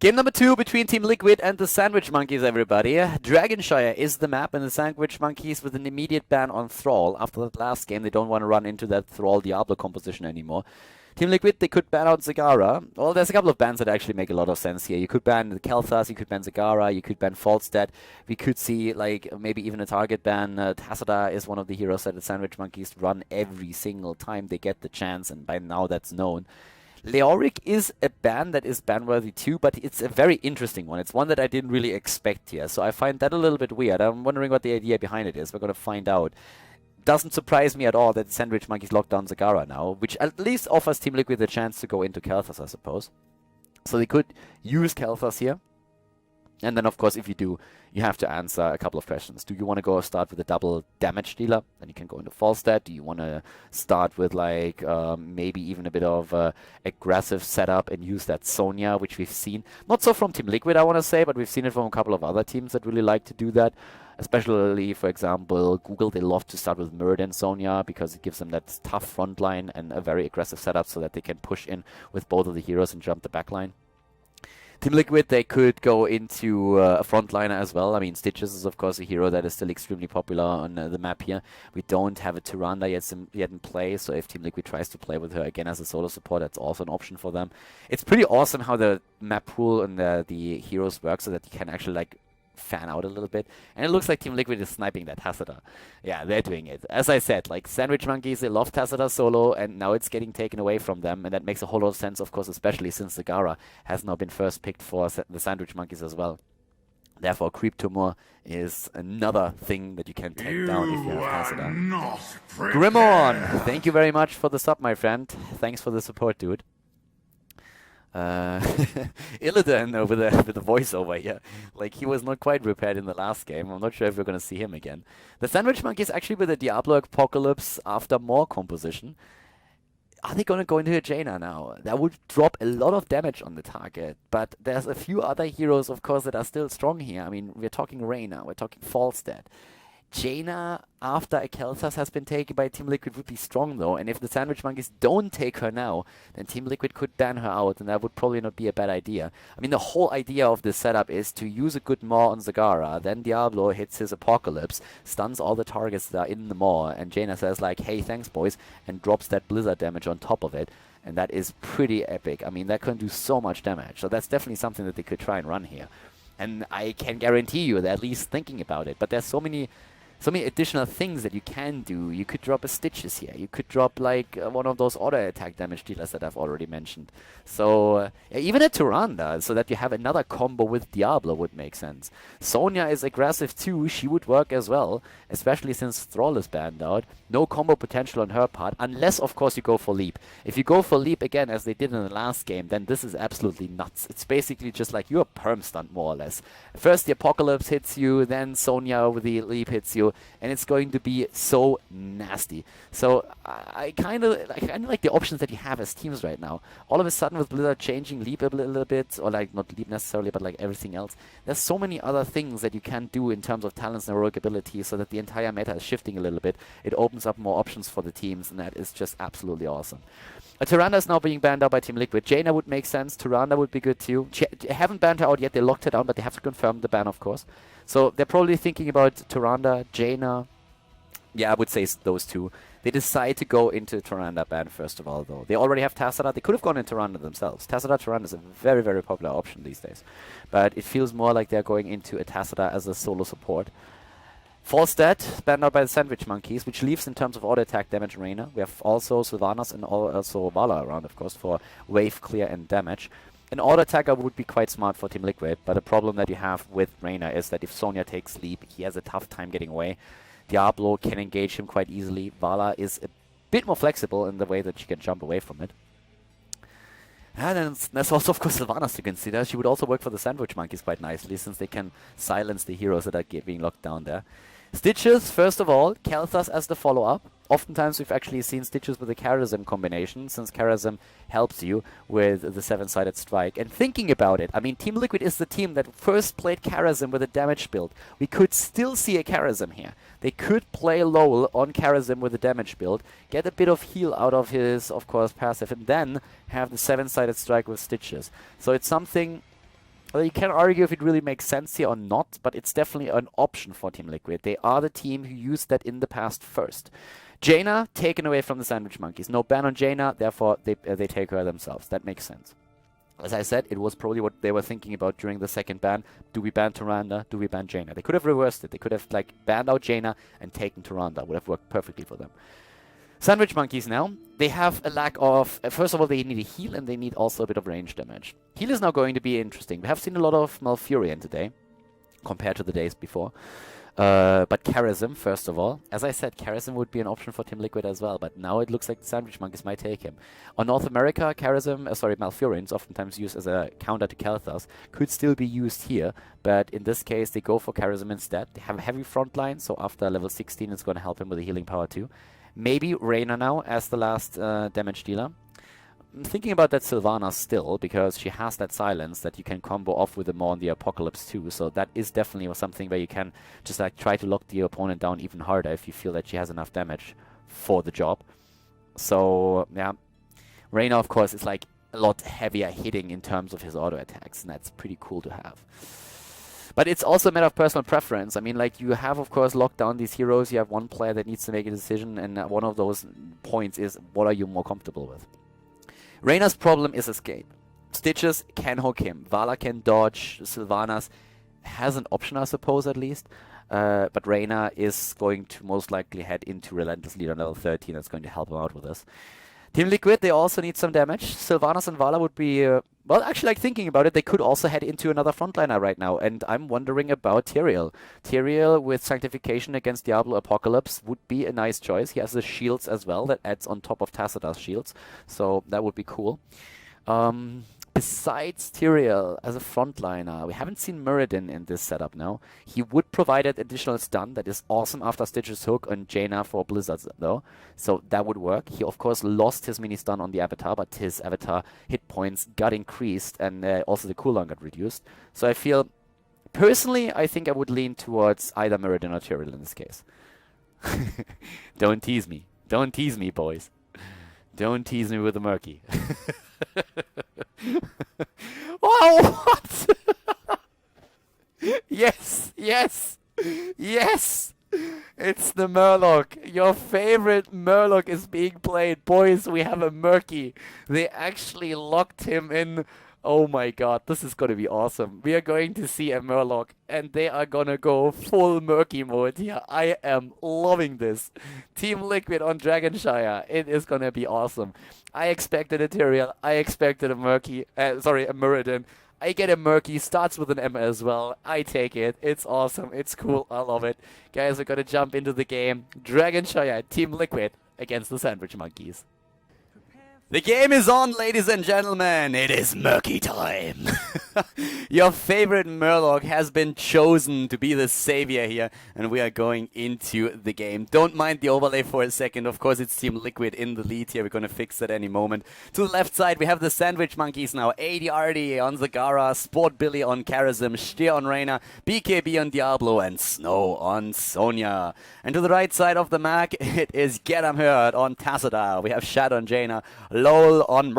S1: Game number 2 between TeamLiquid and the Sandwich Monkeys, everybody. Dragon Shire is the map, and the Sandwich Monkeys with an immediate ban on Thrall. After that last game, they don't want to run into that Thrall Diablo composition anymore. TeamLiquid, they could ban out Zagara. Well, there's a couple of bans that actually make a lot of sense here. You could ban Kel'Thas, you could ban Zagara, you could ban Falstead. We could see, like, maybe even a target ban. Tassadar is one of the heroes that the Sandwich Monkeys run every single time they get the chance, and by now that's known. Leoric is a ban that is ban-worthy too, but it's a very interesting one. It's one that I didn't really expect here, so I find that a little bit weird. I'm wondering what the idea behind it is. We're going to find out. Doesn't surprise me at all that Sandwich Monkeys locked down Zagara now, which at least offers TeamLiquid the chance to go into Kel'Thas, I suppose. So they could use Kel'Thas here. And then, of course, if you do, you have to answer a couple of questions. Do you want to go start with a double damage dealer? Then you can go into Falstead. Do you want to start with, like, maybe even a bit of aggressive setup and use that Sonya, which we've seen? Not so from TeamLiquid, I want to say, but we've seen it from a couple of other teams that really like to do that. Especially, for example, Google, they love to start with Murd and Sonya because it gives them that tough front line and a very aggressive setup so that they can push in with both of the heroes and jump the back line. TeamLiquid, they could go into a frontliner as well. I mean, Stitches is, of course, a hero that is still extremely popular on the map here. We don't have a Tyrande yet in play, so if TeamLiquid tries to play with her again as a solo support, that's also an option for them. It's pretty awesome how the map pool and the heroes work so that you can actually, like, fan out a little bit, and it looks like TeamLiquid is sniping that Tassadar. Yeah, they're doing it. As I said, like, Sandwich Monkeys, they love Tassadar solo, and now it's getting taken away from them, and that makes a whole lot of sense, of course, especially since Zagara has now been first picked for the Sandwich Monkeys as well. Therefore, Creep Tumor is another thing that you can take down if you have Tassadar. Grimorn, thank you very much for the sub, my friend. Thanks for the support, dude. Illidan with the voiceover here. Like, he was not quite prepared in the last game. I'm not sure if we're going to see him again. The Sandwich Monkeys actually with the Diablo Apocalypse after more composition. Are they going to go into a Jaina now? That would drop a lot of damage on the target. But there's a few other heroes, of course, that are still strong here. I mean, we're talking Reyna, we're talking Falstead. Jaina, after a Kel'Thas has been taken by TeamLiquid, would be strong though, and if the Sandwich Monkeys don't take her now, then TeamLiquid could ban her out, and that would probably not be a bad idea. I mean, the whole idea of this setup is to use a good Maw on Zagara, then Diablo hits his Apocalypse, stuns all the targets that are in the Maw, and Jaina says like, hey, thanks boys, and drops that Blizzard damage on top of it, and that is pretty epic. I mean, that can do so much damage, so that's definitely something that they could try and run here. And I can guarantee you they're at least thinking about it, but there's so many so many additional things that you can do. You could drop a Stitches here. You could drop like one of those auto attack damage dealers that I've already mentioned. So even a Tyrande, so that you have another combo with Diablo would make sense. Sonya is aggressive too. She would work as well, especially since Thrall is banned out. No combo potential on her part, unless of course you go for Leap. If you go for Leap again, as they did in the last game, then this is absolutely nuts. It's basically just like you're perm stunned more or less. First the Apocalypse hits you, then Sonya with the Leap hits you, and it's going to be so nasty. So I kind of like the options that you have as teams right now. All of a sudden with Blizzard changing Leap a little bit, or like not Leap necessarily, but like everything else, there's so many other things that you can do in terms of talents and heroic abilities, so that the entire meta is shifting a little bit. It opens up more options for the teams, and that is just absolutely awesome. Tyrande is now being banned out by TeamLiquid. Jaina would make sense. Tyrande would be good too. They haven't banned her out yet. They locked her down, but they have to confirm the ban, of course. So they're probably thinking about Tyrande, Jaina. Yeah, I would say those two. They decide to go into Tyrande ban first of all, though. They already have TSaM. They could have gone into Tyrande themselves. Tyrande is a very, very popular option these days. But it feels more like they're going into a TSaM as a solo support. Falstad, banned out by the Sandwich Monkeys, which leaves in terms of auto attack damage Reina. We have also Sylvanas and also Vala around, of course, for wave clear and damage. An auto attacker would be quite smart for TeamLiquid, but the problem that you have with Reina is that if Sonya takes Leap, he has a tough time getting away. Diablo can engage him quite easily. Vala is a bit more flexible in the way that she can jump away from it. And then there's also, of course, Sylvanas to consider. She would also work for the Sandwich Monkeys quite nicely, since they can silence the heroes that are being locked down there. Stitches, first of all, Kel'Thas as the follow-up. Oftentimes we've actually seen Stitches with the Karazim combination, since Karazim helps you with the 7-sided strike. And thinking about it, I mean, TeamLiquid is the team that first played Karazim with a damage build. We could still see a Karazim here. They could play Lowell on Karazim with a damage build, get a bit of heal out of his, of course, passive, and then have the 7-sided strike with Stitches. So it's something... Well, you can argue if it really makes sense here or not, but it's definitely an option for TeamLiquid. They are the team who used that in the past first. Jaina, taken away from the Sandwich Monkeys. No ban on Jaina, therefore they take her themselves. That makes sense. As I said, it was probably what they were thinking about during the second ban. Do we ban Tyrande? Do we ban Jaina? They could have reversed it. They could have like banned out Jaina and taken Tyrande. Would have worked perfectly for them. Sandwich Monkeys now, they have a lack of... first of all, they need a heal, and they need also a bit of range damage. Heal is now going to be interesting. We have seen a lot of Malfurion today, compared to the days before. But Karazim, first of all. As I said, Karazim would be an option for TeamLiquid as well, but now it looks like the Sandwich Monkeys might take him. On North America, Malfurion is oftentimes used as a counter to Kel'Thas. Could still be used here, but in this case, they go for Karazim instead. They have a heavy front line, so after level 16, it's going to help him with the healing power too. Maybe Reina now as the last damage dealer. I'm thinking about that Sylvanas still, because she has that silence that you can combo off with them more on the Apocalypse too. So that is definitely something where you can just like try to lock the opponent down even harder if you feel that she has enough damage for the job. So yeah, Reina of course is like a lot heavier hitting in terms of his auto attacks, and that's pretty cool to have. But it's also a matter of personal preference. I mean, like, you have, of course, locked down these heroes. You have one player that needs to make a decision, and one of those points is, what are you more comfortable with? Reina's problem is escape. Stitches can hook him. Vala can dodge. Sylvanas has an option, I suppose, at least. But Reina is going to most likely head into Relentless Leader on level 13. That's going to help him out with this. TeamLiquid, they also need some damage. Sylvanas and Vala would be... well, actually, like, thinking about it, they could also head into another frontliner right now. And I'm wondering about Tyrael. Tyrael with Sanctification against Diablo Apocalypse would be a nice choice. He has the shields as well that adds on top of TSaM's shields. So that would be cool. Besides Tyrael as a frontliner, we haven't seen Muradin in this setup now. He would provide an additional stun that is awesome after Stitch's hook on Jaina for Blizzards though. So that would work. He of course lost his mini stun on the avatar, but his avatar hit points got increased, and also the cooldown got reduced. So I feel, personally, I think I would lean towards either Muradin or Tyrael in this case. Don't tease me. Don't tease me, boys. Don't tease me with the murky. Wow, what? Yes, yes, yes! It's the Murloc. Your favorite Murloc is being played. Boys, we have a Murky. They actually locked him in. Oh my god, this is gonna be awesome. We are going to see a Murloc, and they are gonna go full Murky mode here. I am loving this. TeamLiquid on Dragon Shire. It is gonna be awesome. I expected a Tyrael. I expected a Murky. A Muradin. I get a Murky, starts with an M as well. I take it. It's awesome. It's cool. I love it. Guys, we're gonna jump into the game. Dragon Shire, TeamLiquid against the Sandwich Monkeys. The game is on, ladies and gentlemen. It is Murky time. Your favorite Murloc has been chosen to be the savior here, and we are going into the game. Don't mind the overlay for a second. Of course, it's TeamLiquid in the lead here. We're going to fix that any moment. To the left side, we have the Sandwich Monkeys now. ADRD on Zagara, Sport Billy on Karazim, Stier on Reyna, BKB on Diablo, and Snow on Sonya. And to the right side of the map, it is Get 'em Hurt on Tassadar. We have Shad on Jaina, LOL on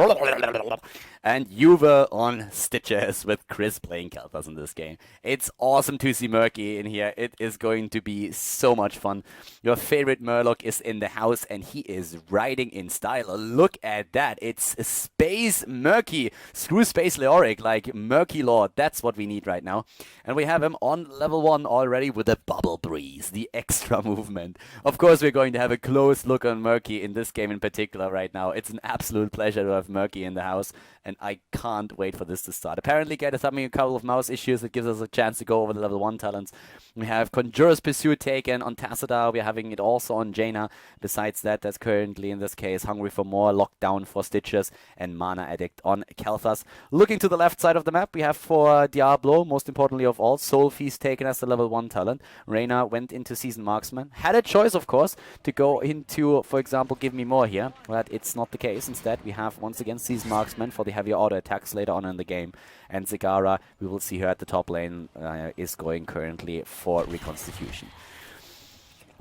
S1: and Juve on Stitches, with Chris playing Kalthas in this game. It's awesome to see Murky in here. It is going to be so much fun. Your favorite Murloc is in the house, and he is riding in style. Look at that. It's Space Murky. Screw Space Leoric, like Murky Lord. That's what we need right now. And we have him on level 1 already with the Bubble Breeze, the extra movement. Of course, we're going to have a close look on Murky in this game in particular right now. It's an absolute pleasure to have Murky in the house, and I can't wait for this to start. Apparently, Get is having a couple of mouse issues that gives us a chance to go over the level 1 talents. We have Conjurer's Pursuit taken on Tassadar. We're having it also on Jaina. Besides that, that's currently, in this case, Hungry for More, Lockdown for Stitches, and Mana Addict on Kalthas. Looking to the left side of the map, we have for Diablo, most importantly of all, Soul Feast taken as the level 1 talent. Reyna went into Seasoned Marksman. Had a choice, of course, to go into, for example, Give Me More here, but it's not the case. Instead, we have, once again, Seasoned Marksman for the heavier auto attacks later on in the game. And Zagara, we will see her at the top lane, is going currently for Reconstitution.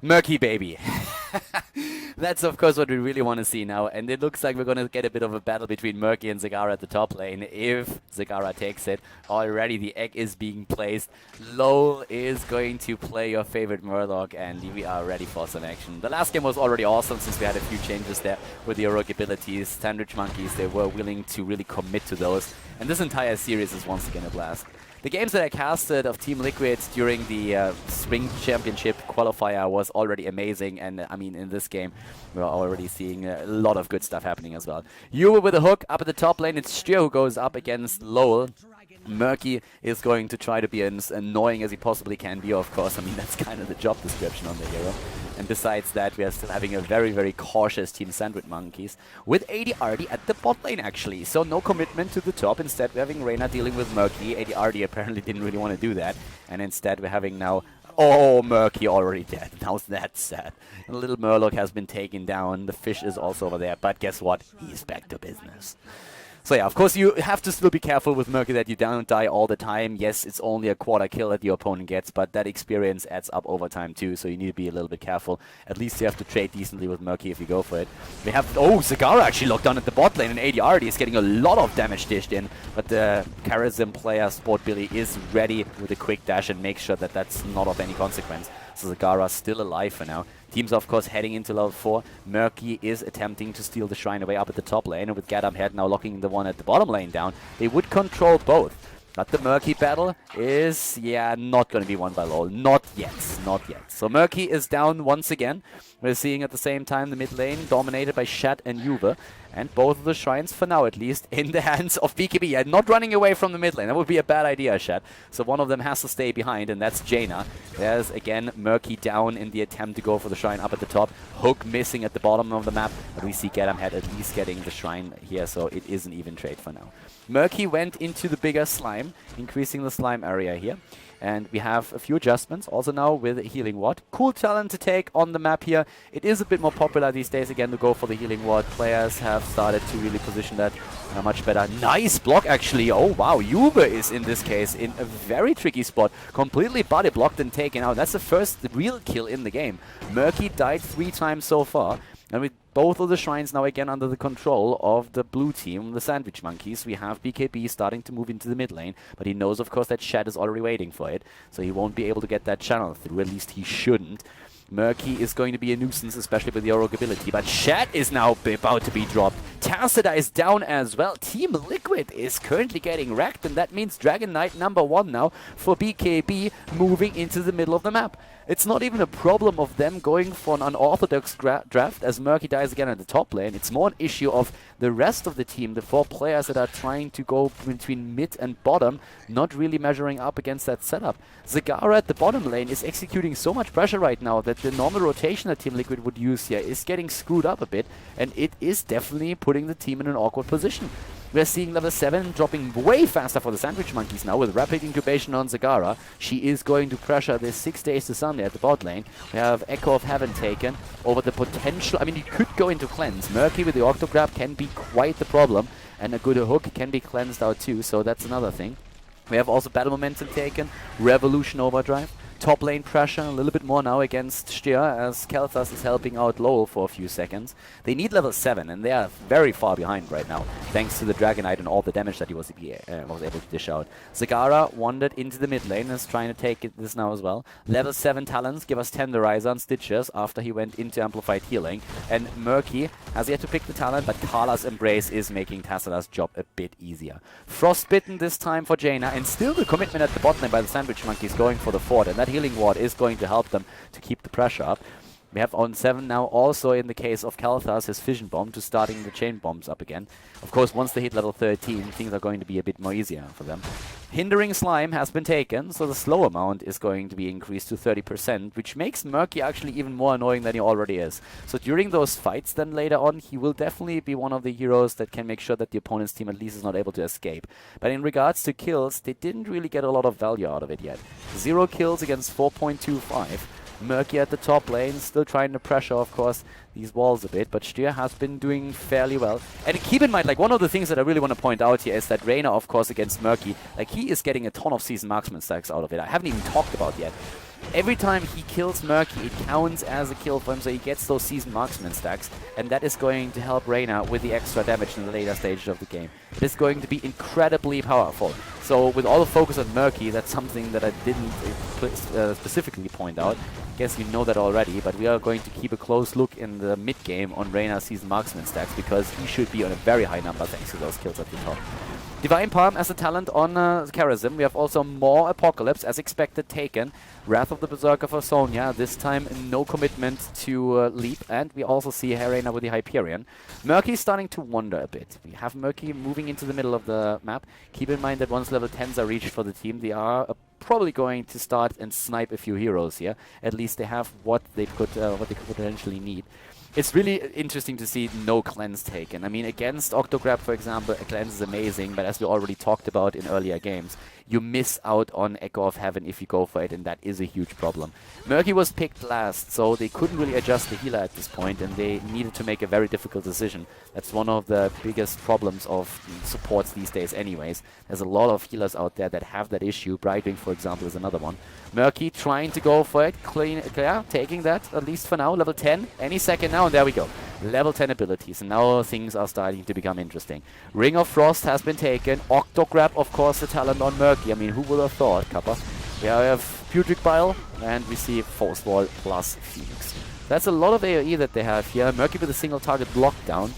S1: Murky baby. That's of course what we really want to see now, and it looks like we're going to get a bit of a battle between Murky and Zagara at the top lane if Zagara takes it. Already the egg is being placed. Lol is going to play your favorite Murloc, and we are ready for some action. The last game was already awesome since we had a few changes there with the heroic abilities. Sandwich Monkeys, they were willing to really commit to those, and this entire series is once again a blast. The games that I casted of TeamLiquid during the Spring Championship qualifier was already amazing, and I mean, in this game, we're already seeing a lot of good stuff happening as well. Juve with a hook up at the top lane. It's Stier who goes up against Lowell. Murky is going to try to be as annoying as he possibly can be, of course. I mean, that's kind of the job description on the hero. And besides that, we are still having a very, very cautious Team Sandwich Monkeys with ADRD at the bot lane, actually. So no commitment to the top. Instead, we're having Reyna dealing with Murky. ADRD apparently didn't really want to do that. And instead, we're having now... Oh, Murky already dead. How's that sad? A little Murloc has been taken down. The fish is also over there. But guess what? He's back to business. So yeah, of course you have to still be careful with Murky that you don't die all the time. Yes, it's only a quarter kill that your opponent gets, but that experience adds up over time too, so you need to be a little bit careful. At least you have to trade decently with Murky if you go for it. We have... Oh, Zagara actually locked down at the bot lane, and ADRD is getting a lot of damage dished in, but the Karazim player, Sport Billy, is ready with a quick dash and make sure that that's not of any consequence. So Zagara's still alive for now. Teams, of course, heading into level 4. Murky is attempting to steal the shrine away up at the top lane, and with Get 'em Head now locking the one at the bottom lane down, they would control both. But the Murky battle is, yeah, not going to be won by LoL. Not yet. Not yet. So Murky is down once again. We're seeing at the same time the mid lane dominated by Shat and Juve. And both of the shrines, for now at least, in the hands of BKB. Yeah, not running away from the mid lane. That would be a bad idea, Shat. So one of them has to stay behind, and that's Jaina. There's, again, Murky down in the attempt to go for the shrine up at the top. Hook missing at the bottom of the map. But we see Get 'em Head at least getting the shrine here, so it is an even trade for now. Murky went into the bigger slime, increasing the slime area here. And we have a few adjustments also now with Healing Ward. Cool talent to take on the map here. It is a bit more popular these days again to go for the Healing Ward. Players have started to really position that much better. Nice block actually. Oh wow, Juve is in this case in a very tricky spot. Completely body blocked and taken out. That's the first real kill in the game. Murky died 3 times so far. And with both of the shrines now again under the control of the blue team, the Sandwich Monkeys, we have BKB starting to move into the mid lane, but he knows, of course, that Shat is already waiting for it, so he won't be able to get that channel through, at least he shouldn't. Murky is going to be a nuisance, especially with the heroic ability, but Shat is now about to be dropped. Tacita is down as well. TeamLiquid is currently getting wrecked, and that means Dragon Knight #1 now for BKB moving into the middle of the map. It's not even a problem of them going for an unorthodox draft as Murky dies again at the top lane. It's more an issue of the rest of the team, the 4 players that are trying to go between mid and bottom, not really measuring up against that setup. Zagara at the bottom lane is executing so much pressure right now that the normal rotation that TeamLiquid would use here is getting screwed up a bit, and it is definitely putting the team in an awkward position. We're seeing level 7 dropping way faster for the Sandwich Monkeys now with rapid incubation on Zagara. She is going to pressure this 6 days to Sunday at the bot lane. We have Echo of Heaven taken over the potential. I mean, you could go into cleanse. Murky with the Octograb can be quite the problem, and a good hook can be cleansed out too, so that's another thing. We have also battle momentum taken, Revolution Overdrive. Top lane pressure, a little bit more now against Styr as Khaldor is helping out Lowell for a few seconds. They need level 7 and they are very far behind right now, thanks to the Dragon Knight and all the damage that he was able to dish out. Zagara wandered into the mid lane and is trying to take this now as well. Level 7 talents give us Tenderizer and Stitches after he went into Amplified Healing. And Murky has yet to pick the talent, but Karla's Embrace is making Tacita's job a bit easier. Frostbitten this time for Jaina, and still the commitment at the bot lane by the Sandwich Monkeys going for the fort, and that healing ward is going to help them to keep the pressure up. We have on 7 now also in the case of Khaldor his Fission Bomb to starting the chain bombs up again. Of course, once they hit level 13, things are going to be a bit more easier for them. Hindering Slime has been taken, so the slow amount is going to be increased to 30%, which makes Murky actually even more annoying than he already is. So during those fights then later on, he will definitely be one of the heroes that can make sure that the opponent's team at least is not able to escape. But in regards to kills, they didn't really get a lot of value out of it yet. 0 kills against 4.25. Murky at the top lane, still trying to pressure, of course, these walls a bit, but Styr has been doing fairly well. And keep in mind, like, one of the things that I really want to point out here is that Reyna, of course, against Murky, like, he is getting a ton of season marksman stacks out of it. I haven't even talked about yet. Every time he kills Murky, it counts as a kill for him, so he gets those season marksman stacks, and that is going to help Reyna with the extra damage in the later stages of the game. It is going to be incredibly powerful. So with all the focus on Murky, that's something that I didn't specifically point out. I guess you know that already, but we are going to keep a close look in the mid-game on Reyna's season marksman stacks, because he should be on a very high number thanks to those kills at the top. Divine Palm as a talent on Charism. We have also more Apocalypse, as expected, taken. Wrath of the Berserker for Sonya. This time, no commitment to leap. And we also see Reyna with the Hyperion. Murky is starting to wander a bit. We have Murky moving into the middle of the map. Keep in mind that once level 10s are reached for the team, they are probably going to start and snipe a few heroes here. At least they have what they could potentially need. It's really interesting to see no cleanse taken. I mean, against Octograb, for example, a cleanse is amazing, but as we already talked about in earlier games, you miss out on Echo of Heaven if you go for it, and that is a huge problem. Murky was picked last, so they couldn't really adjust the healer at this point, and they needed to make a very difficult decision. That's one of the biggest problems of supports these days anyways. There's a lot of healers out there that have that issue. Brightwing, for example, is another one. Murky trying to go for it, taking that, at least for now, level 10, any second now, and there we go. Level 10 abilities, and now things are starting to become interesting. Ring of Frost has been taken, Octograb, of course, the talent on Murky. I mean, who would have thought, Kappa? We have Putrid Bile, and we see Force Wall plus Phoenix. That's a lot of AoE that they have here. Murky with a single target lockdown.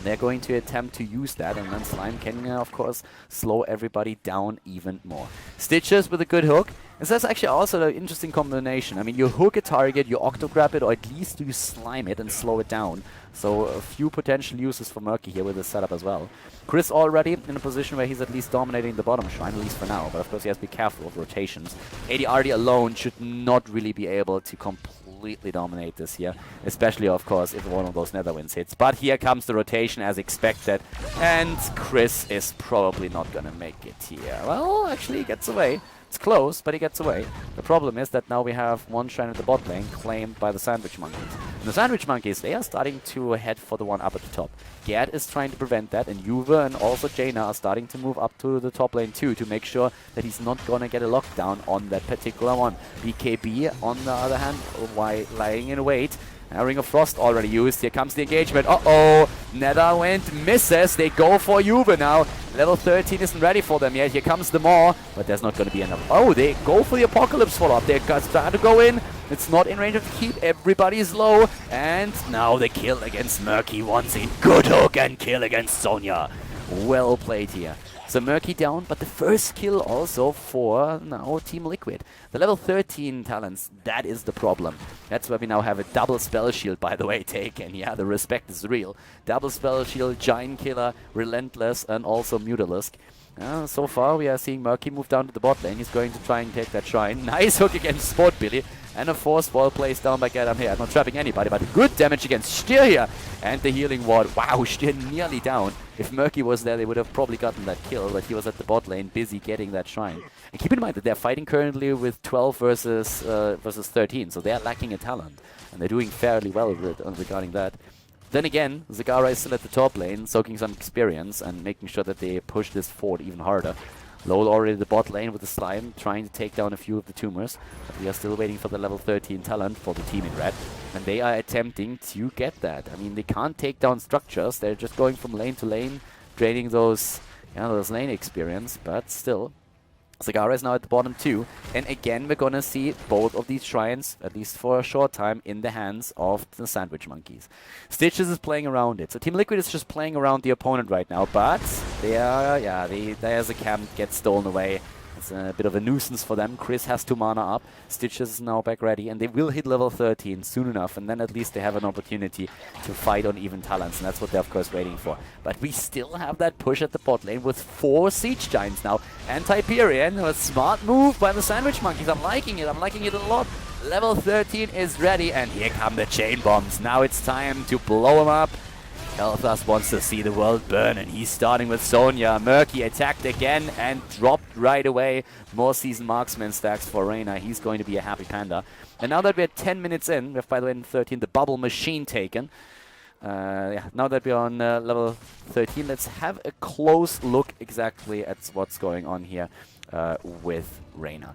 S1: They're going to attempt to use that, and then Slime can, of course, slow everybody down even more. Stitches with a good hook. And that's actually also an interesting combination. I mean, you hook a target, you Octograb it, or at least you slime it and slow it down. So a few potential uses for Murky here with this setup as well. Chris already in a position where he's at least dominating the bottom shrine, at least for now. But of course he has to be careful of rotations. ADRD alone should not really be able to completely dominate this here. Especially, of course, if one of those nether winds hits. But here comes the rotation as expected. And Chris is probably not going to make it here. Well, actually he gets away. It's close, but he gets away. The problem is that now we have one shrine at the bot lane claimed by the Sandwich Monkeys. And the Sandwich Monkeys, they are starting to head for the one up at the top. Gerd is trying to prevent that, and Juve and also Jaina are starting to move up to the top lane too to make sure that he's not going to get a lockdown on that particular one. BKB, on the other hand, while lying in wait. Ring of Frost already used. Here comes the engagement. Uh-oh. Nether Wind misses. They go for Juve now. Level 13 isn't ready for them yet. Here comes the Maw, but there's not going to be enough. Oh, they go for the Apocalypse follow-up. They're trying to go in. It's not in range of the keep. Everybody's low. And now the kill against Murky once again. Good hook and kill against Sonya. Well played here. So Murky down, but the first kill also for now TeamLiquid. The level 13 talents, that is the problem. That's where we now have a double spell shield, by the way, taken. Yeah, the respect is real. Double spell shield, Giant Killer, Relentless, and also Mutalisk. So far we are seeing Murky move down to the bot lane. He's going to try and take that shrine. Nice hook against Sport Billy. And a force wall placed down by Gadam here. Not trapping anybody, but good damage against Stier here. And the healing ward. Wow, Stier nearly down. If Murky was there, they would have probably gotten that kill, but he was at the bot lane busy getting that shrine. And keep in mind that they're fighting currently with 12 versus 13, so they're lacking a talent. And they're doing fairly well regarding that. Then again, Zagara is still at the top lane, soaking some experience and making sure that they push this forward even harder. Lowell already the bot lane with the slime, trying to take down a few of the tumors. But we are still waiting for the level 13 talent for the team in red. And they are attempting to get that. I mean, they can't take down structures. They're just going from lane to lane, draining those lane experience. But still, Zagara is now at the bottom too. And again, we're going to see both of these shrines, at least for a short time, in the hands of the Sandwich Monkeys. Stitches is playing around it. So TeamLiquid is just playing around the opponent right now. But they are, there's a camp gets stolen away. It's a bit of a nuisance for them. Chris has 2 mana up. Stitches is now back ready. And they will hit level 13 soon enough. And then at least they have an opportunity to fight on even talents. And that's what they're, of course, waiting for. But we still have that push at the bot lane with 4 Siege Giants now. And Hyperion, a smart move by the Sandwich Monkeys. I'm liking it. I'm liking it a lot. Level 13 is ready. And here come the chain bombs. Now it's time to blow them up. Kalthas wants to see the world burn, and he's starting with Sonya. Murky attacked again and dropped right away. More seasoned marksman stacks for Reyna. He's going to be a happy panda. And now that we're 10 minutes in, we have, by the way, in 13, the bubble machine taken. Now that we're on level 13, let's have a close look exactly at what's going on here with Reyna.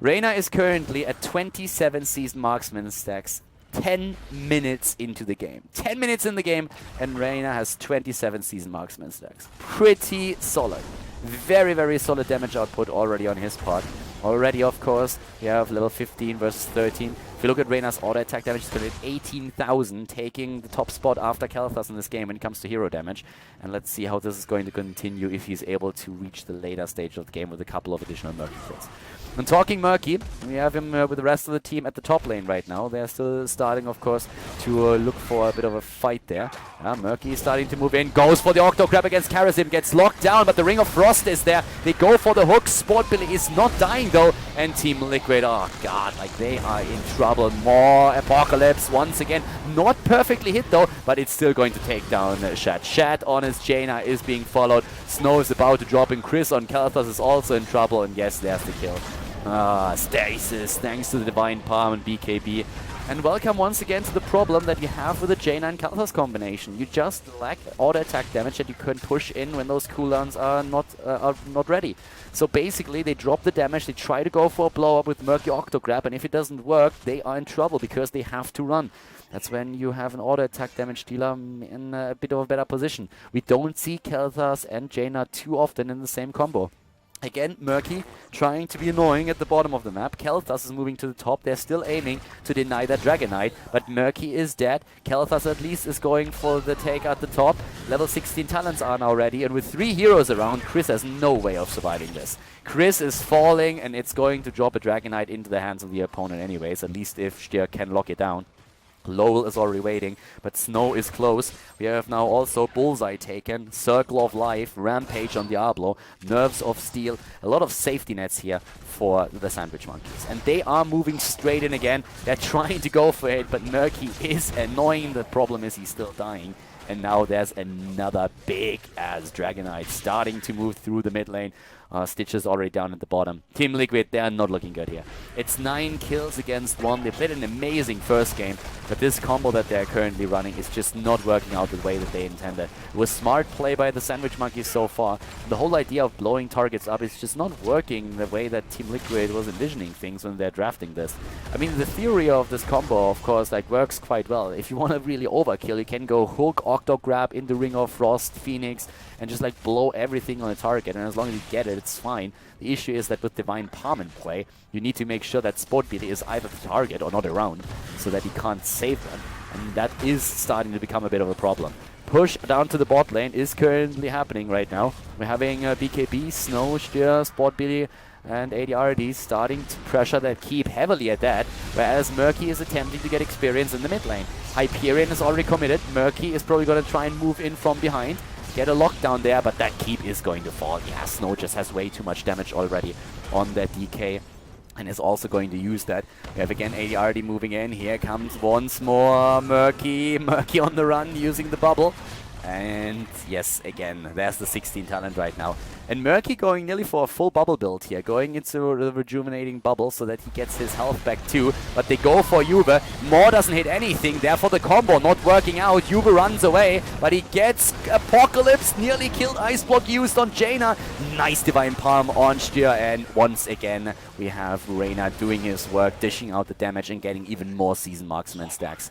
S1: Reyna is currently at 27 seasoned marksman stacks. 10 minutes into the game. 10 minutes in the game, and Reyna has 27 seasoned marksman stacks. Pretty solid. Very, very solid damage output already on his part. Already, of course, we have level 15 versus 13. If you look at Reyna's auto attack damage, it's going to hit 18,000, taking the top spot after Kalthas in this game when it comes to hero damage. And let's see how this is going to continue if he's able to reach the later stage of the game with a couple of additional Murky kills. And talking Murky, we have him with the rest of the team at the top lane right now. They're still starting, of course, to look for a bit of a fight there. Murky is starting to move in, goes for the Octo Crab against Karasim, gets locked down, but the Ring of Frost is there. They go for the hook. Sport Billy is not dying though, and TeamLiquid, oh god, like they are in trouble. More Apocalypse once again. Not perfectly hit though, but it's still going to take down Shad. Shad on his Jaina is being followed. Snow is about to drop in. Chris on Kalthas is also in trouble, and yes, there's the kill. Stasis, thanks to the Divine Palm and BKB. And welcome once again to the problem that you have with the Jaina and Kalthas combination. You just lack auto attack damage that you can push in when those cooldowns are not ready. So basically, they drop the damage, they try to go for a blow up with Murky Octograb, and if it doesn't work, they are in trouble because they have to run. That's when you have an auto attack damage dealer in a bit of a better position. We don't see Kalthas and Jaina too often in the same combo. Again, Murky trying to be annoying at the bottom of the map. Kalthas is moving to the top. They're still aiming to deny that Dragon Knight, but Murky is dead. Kalthas at least is going for the take at the top. Level 16 talents are now ready, and with 3 heroes around, Chris has no way of surviving this. Chris is falling, and it's going to drop a Dragon Knight into the hands of the opponent anyways, at least if Stier can lock it down. Lowell is already waiting, but Snow is close. We have now also Bullseye taken, Circle of Life, Rampage on Diablo, Nerves of Steel. A lot of safety nets here for the Sandwich Monkeys. And they are moving straight in again. They're trying to go for it, but Murky is annoying. The problem is he's still dying. And now there's another big-ass Dragon Knight starting to move through the mid lane. Stitch is already down at the bottom. TeamLiquid, they are not looking good here. It's 9 kills against 1. They played an amazing first game, but this combo that they're currently running is just not working out the way that they intended. It was smart play by the Sandwich Monkeys so far. The whole idea of blowing targets up is just not working the way that TeamLiquid was envisioning things when they're drafting this. I mean, the theory of this combo, of course, like works quite well. If you want to really overkill, you can go hook, Octo Grab into Ring of Frost, Phoenix, and just like blow everything on the target. And as long as you get it, it's fine. The issue is that with Divine Palm in play, you need to make sure that Sportbilly is either the target or not around, so that he can't save them. And that is starting to become a bit of a problem. Push down to the bot lane is currently happening right now. We're having BKB, Snow, Stier, Sportbilly, and ADRD starting to pressure that keep heavily at that, whereas Murky is attempting to get experience in the mid lane. Hyperion is already committed. Murky is probably going to try and move in from behind, get a lockdown there, but that keep is going to fall. Yeah, Snow just has way too much damage already on that DK. And is also going to use that. We have again ADRD moving in. Here comes once more Murky. Murky on the run using the bubble. And yes, again, there's the 16 talent right now. And Murky going nearly for a full bubble build here, going into the rejuvenating bubble so that he gets his health back too. But they go for Juve. Moore doesn't hit anything, therefore the combo not working out. Juve runs away, but he gets Apocalypse, nearly killed Ice Block used on Jaina. Nice Divine Palm on Stier, and once again we have Reyna doing his work, dishing out the damage and getting even more Season Marksman stacks.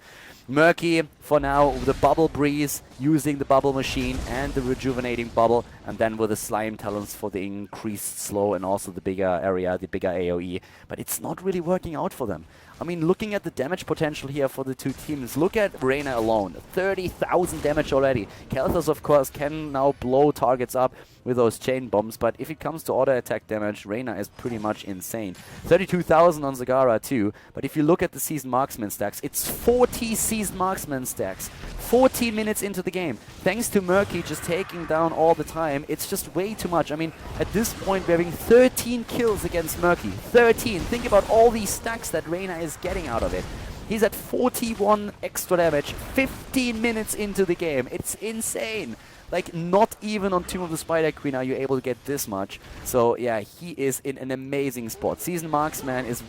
S1: Murky, for now, the Bubble Breeze, using the Bubble Machine and the Rejuvenating Bubble, and then with the Slime Talents for the increased slow and also the bigger area, the bigger AoE. But it's not really working out for them. I mean, looking at the damage potential here for the two teams, look at Reyna alone, 30,000 damage already. Kalthus, of course, can now blow targets up with those chain bombs, but if it comes to auto attack damage, Reyna is pretty much insane. 32,000 on Zagara too, but if you look at the Season Marksman stacks, it's 40 Season Marksman stacks. 40 minutes into the game. Thanks to Murky just taking down all the time, it's just way too much. I mean, at this point we're having 13 kills against Murky. 13! Think about all these stacks that Reyna is getting out of it. He's at 41 extra damage, 15 minutes into the game. It's insane! Like, not even on Tomb of the Spider Queen are you able to get this much. So, yeah, he is in an amazing spot. Season Marksman is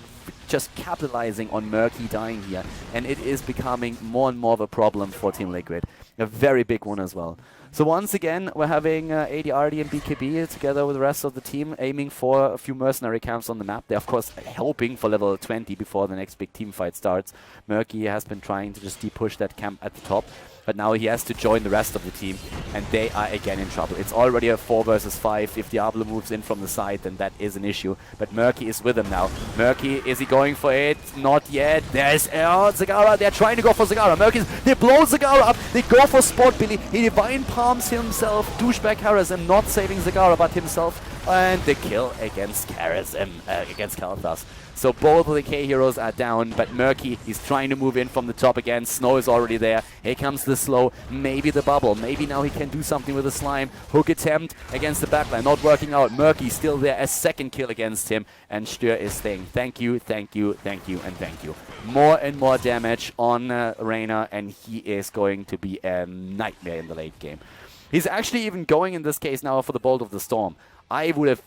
S1: just capitalizing on Murky dying here, and it is becoming more and more of a problem for TeamLiquid. A very big one as well. So once again, we're having ADRD and BKB together with the rest of the team, aiming for a few mercenary camps on the map. They're, of course, hoping for level 20 before the next big team fight starts. Murky has been trying to just de-push that camp at the top, but now he has to join the rest of the team, and they are again in trouble. It's already a 4 versus 5. If Diablo moves in from the side, then that is an issue. But Murky is with him now. Murky, is he going for it? Not yet. There's Zagara. They're trying to go for Zagara. They blow Zagara up. They go for Sportbilly. He Divine Palms himself. Douchebag Karazim not saving Zagara, but himself. And the kill against Karazim, against Kalthus. So both of the K-Heroes are down, but Murky, he's trying to move in from the top again. Snow is already there. Here comes the slow. Maybe the bubble. Maybe now he can do something with the slime. Hook attempt against the backline. Not working out. Murky still there. A second kill against him. And Stier is saying thank you, thank you, thank you, and thank you. More and more damage on Reyna, and he is going to be a nightmare in the late game. He's actually even going in this case now for the Bolt of the Storm. I would have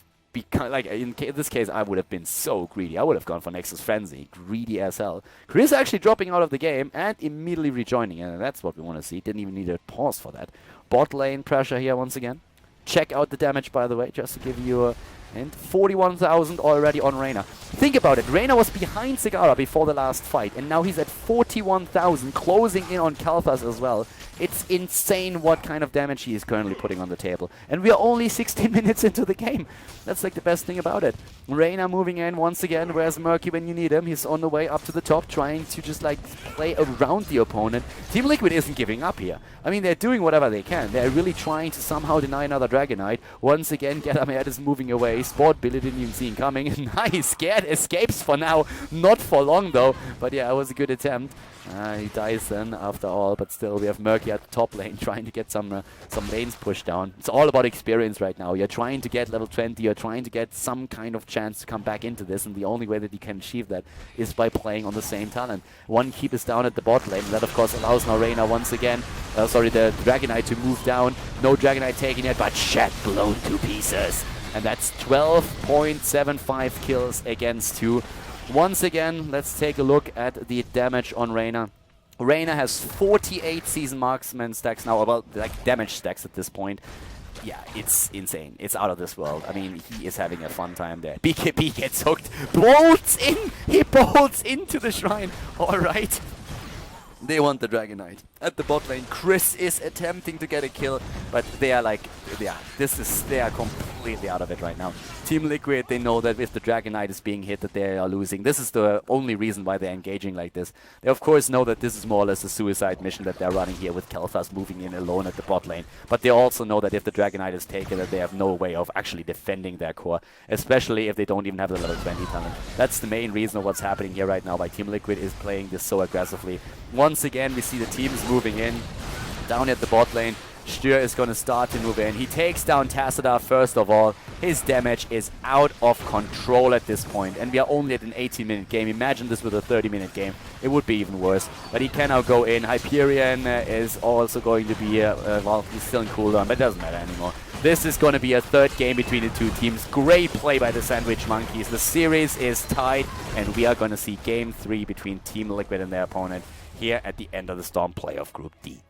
S1: like in this case, I would have been so greedy. I would have gone for Nexus Frenzy. Greedy as hell. Chris actually dropping out of the game and immediately rejoining. And that's what we want to see. Didn't even need a pause for that. Bot lane pressure here once again. Check out the damage, by the way, just to give you a hint. 41,000 already on Reyna. Think about it. Reyna was behind Zagara before the last fight. And now he's at 41,000, closing in on Kalthus as well. It's insane what kind of damage he is currently putting on the table. And we are only 16 minutes into the game. That's like the best thing about it. Reyna moving in once again. Where's Murky when you need him? He's on the way up to the top, trying to just like play around the opponent. TeamLiquid isn't giving up here. I mean, they're doing whatever they can. They're really trying to somehow deny another Dragon Knight. Once again, Getamed is moving away. Sportbilly didn't even see him coming. Nice, scared escapes for now. Not for long though. But yeah, it was a good attempt. He dies then after all, but still we have Murky at the top lane trying to get some lanes pushed down. It's all about experience right now. You're trying to get level 20, you're trying to get some kind of chance to come back into this, and the only way that you can achieve that is by playing on the same talent. One keep is down at the bot lane. That of course allows now Reyna once again, the Dragon Knight to move down. No Dragon Knight taking it, but Shed blown to pieces. And that's 12.75 kills against 2. Once again, let's take a look at the damage on Reyna. Reyna has 48 Season Marksman stacks now, well, like damage stacks at this point. Yeah, it's insane. It's out of this world. I mean, he is having a fun time there. BKB gets hooked, bolts in! He bolts into the shrine! Alright. They want the Dragon Knight. at the bot lane. Chris is attempting to get a kill, but they are like, yeah, they are completely out of it right now. TeamLiquid, they know that if the Dragon Knight is being hit, that they are losing. This is the only reason why they're engaging like this. They of course know that this is more or less a suicide mission that they're running here with Kel'Thas moving in alone at the bot lane. But they also know that if the Dragon Knight is taken, that they have no way of actually defending their core, especially if they don't even have the level 20 talent. That's the main reason of what's happening here right now, why TeamLiquid is playing this so aggressively. Once again, we see the teams moving in down at the bot lane. Styr is going to start to move in. He takes down TSaM first of all. His damage is out of control at this point, and we are only at an 18-minute game. Imagine this with a 30-minute game. It would be even worse. But he can now go in. Hyperion is also going to be, well, he's still in cooldown, but it doesn't matter anymore. This is going to be a third game between the two teams. Great play by the Sandwich Monkeys. The series is tied, and we are going to see Game 3 between TeamLiquid and their opponent here at the end of the Storm playoff Group D.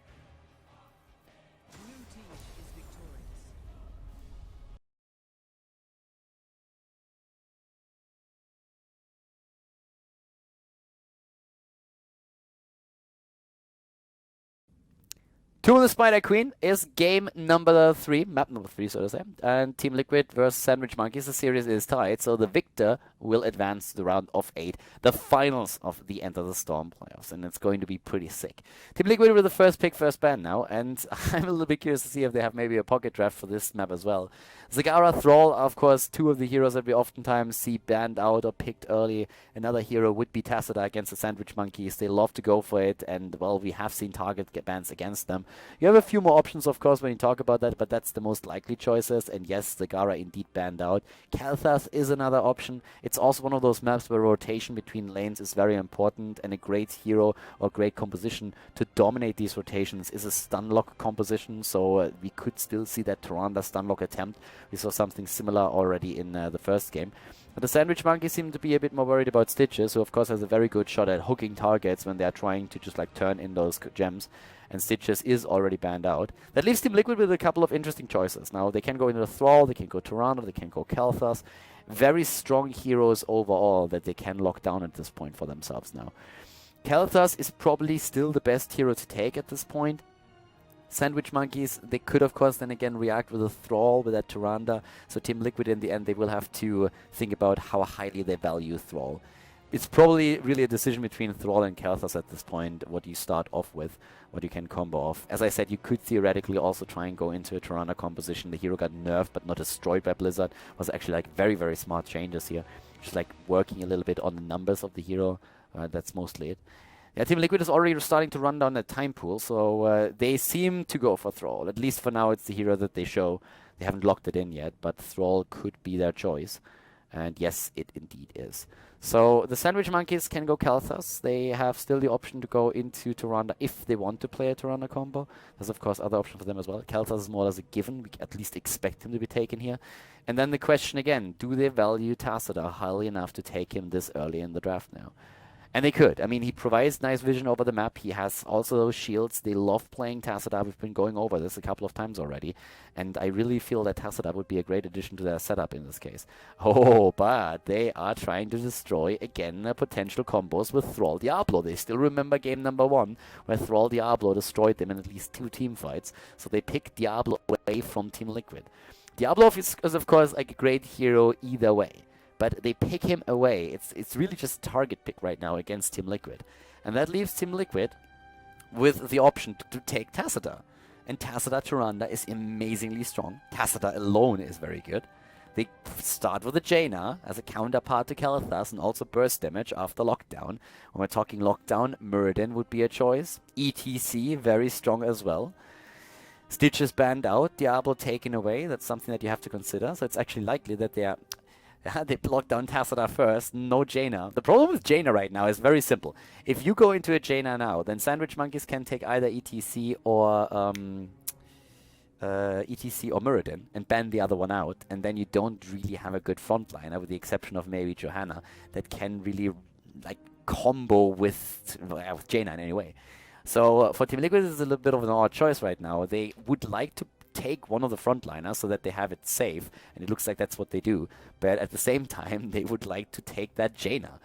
S1: Two in the Spider Queen is game number 3, map number 3, so to say. And TeamLiquid versus Sandwich Monkeys. The series is tied, so the victor will advance to the round of 8, the finals of the Enter the Storm playoffs, and it's going to be pretty sick. TeamLiquid with the first pick, first ban now, and I'm a little bit curious to see if they have maybe a pocket draft for this map as well. Zagara, Thrall are, of course, two of the heroes that we oftentimes see banned out or picked early. Another hero would be TSaM against the Sandwich Monkeys. They love to go for it, and, well, we have seen target bans against them. You have a few more options, of course, when you talk about that, but that's the most likely choices. And yes, Zagara indeed banned out. Kel'Thas is another option. It's also one of those maps where rotation between lanes is very important, and a great hero or great composition to dominate these rotations is a stunlock composition, so we could still see that Tyrande stunlock attempt. We saw something similar already in the first game. But the Sandwich Monkeys seem to be a bit more worried about Stitches, who of course has a very good shot at hooking targets when they're trying to just like turn in those gems. And Stitches is already banned out. That leaves TeamLiquid with a couple of interesting choices. Now, they can go into the Thrall, they can go Tyrande, they can go Kel'Thas. Very strong heroes overall that they can lock down at this point for themselves now. Kel'Thas is probably still the best hero to take at this point. Sandwich Monkeys, they could of course then again react with a Thrall, with that Tyrande. So TeamLiquid in the end, they will have to think about how highly they value Thrall. It's probably really a decision between Thrall and Kel'Thas at this point, what you start off with, what you can combo off. As I said, you could theoretically also try and go into a Tyrande composition. The hero got nerfed but not destroyed by Blizzard. Was actually like very, very smart changes here. Just like working a little bit on the numbers of the hero. That's mostly it. Yeah, TeamLiquid is already starting to run down that time pool, so they seem to go for Thrall. At least for now, it's the hero that they show. They haven't locked it in yet, but Thrall could be their choice. And yes, it indeed is. So the Sandwich Monkeys can go Kel'Thas. They have still the option to go into Tyrande if they want to play a Tyrande combo. There's of course other options for them as well. Kel'Thas is more or less a given. We at least expect him to be taken here. And then the question again, do they value TSaM highly enough to take him this early in the draft now? And they could. I mean, he provides nice vision over the map. He has also those shields. They love playing TSaM. We've been going over this a couple of times already. And I really feel that TSaM would be a great addition to their setup in this case. Oh, but they are trying to destroy, again, potential combos with Thrall Diablo. They still remember game number 1, where Thrall Diablo destroyed them in at least 2 team fights. So they picked Diablo away from TeamLiquid. Diablo is of course, like a great hero either way. But they pick him away. It's really just a target pick right now against TeamLiquid. And that leaves TeamLiquid with the option to take TSaM. And TSaM Tyrande is amazingly strong. TSaM alone is very good. They start with a Jaina as a counterpart to Kel'Thas and also burst damage after lockdown. When we're talking lockdown, Muradin would be a choice. ETC, very strong as well. Stitch is banned out, Diablo taken away. That's something that you have to consider. So it's actually likely that they block down TSaM first, no Jaina. The problem with Jaina right now is very simple. If you go into a Jaina now, then Sandwich Monkeys can take either ETC or Muradin and ban the other one out, and then you don't really have a good frontliner, with the exception of maybe Johanna, that can really like combo with Jaina in any way. So for TeamLiquid, it's a little bit of an odd choice right now. They would like to take one of the frontliners so that they have it safe, and it looks like that's what they do. But at the same time, they would like to take that Jaina,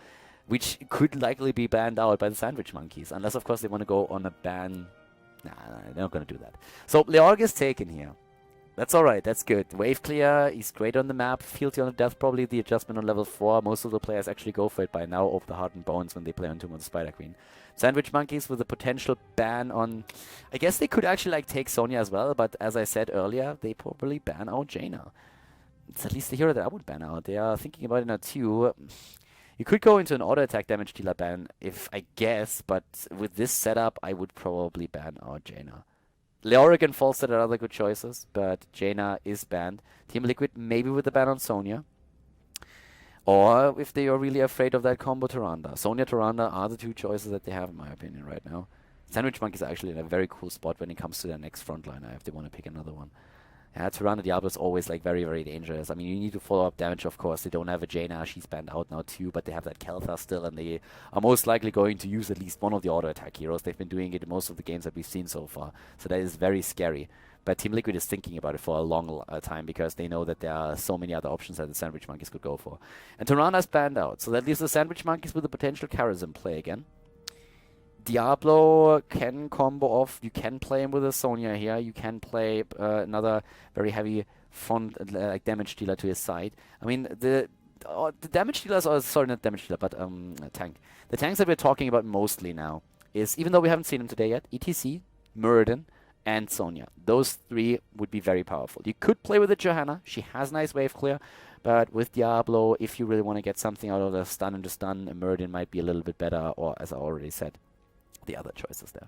S1: which could likely be banned out by the Sandwich Monkeys, unless of course they want to go on a ban Nah, they're not going to do that. So Leorg is taken here. That's alright, that's good. Wave clear, he's great on the map. Fealty on the death, probably the adjustment on level 4. Most of the players actually go for it by now over the Heart and Bones when they play on Tomb of the Spider Queen. Sandwich Monkeys with a potential ban on... I guess they could actually like take Sonya as well, but as I said earlier, they probably ban out Jaina. It's at least the hero that I would ban out. They are thinking about it now too. You could go into an auto-attack damage dealer ban, if I guess, but with this setup, I would probably ban out Jaina. Leoric and Falstad are other good choices, but Jaina is banned. TeamLiquid maybe with the ban on Sonya. Or if they are really afraid of that combo Tyrande. Sonya, Tyrande are the two choices that they have in my opinion right now. Sandwich Monkeys are actually in a very cool spot when it comes to their next frontliner if they want to pick another one. Yeah, Tyrande Diablo is always like very, very dangerous. I mean, you need to follow up damage, of course. They don't have a Jaina, she's banned out now too, but they have that Khaldor still, and they are most likely going to use at least one of the auto-attack heroes. They've been doing it in most of the games that we've seen so far, so that is very scary. But TeamLiquid is thinking about it for a long time because they know that there are so many other options that the Sandwich Monkeys could go for. And Tyrande is banned out, so that leaves the Sandwich Monkeys with a potential Charism play again. Diablo can combo off. You can play him with a Sonya here. You can play another very heavy front damage dealer to his side. I mean, the damage dealers are, sorry, not damage dealer, but tank. The tanks that we're talking about mostly now is, even though we haven't seen them today yet, ETC, Muradin, and Sonya. Those three would be very powerful. You could play with a Johanna. She has nice wave clear. But with Diablo, if you really want to get something out of the stun and the stun, Muradin might be a little bit better, or as I already said, the other choices there.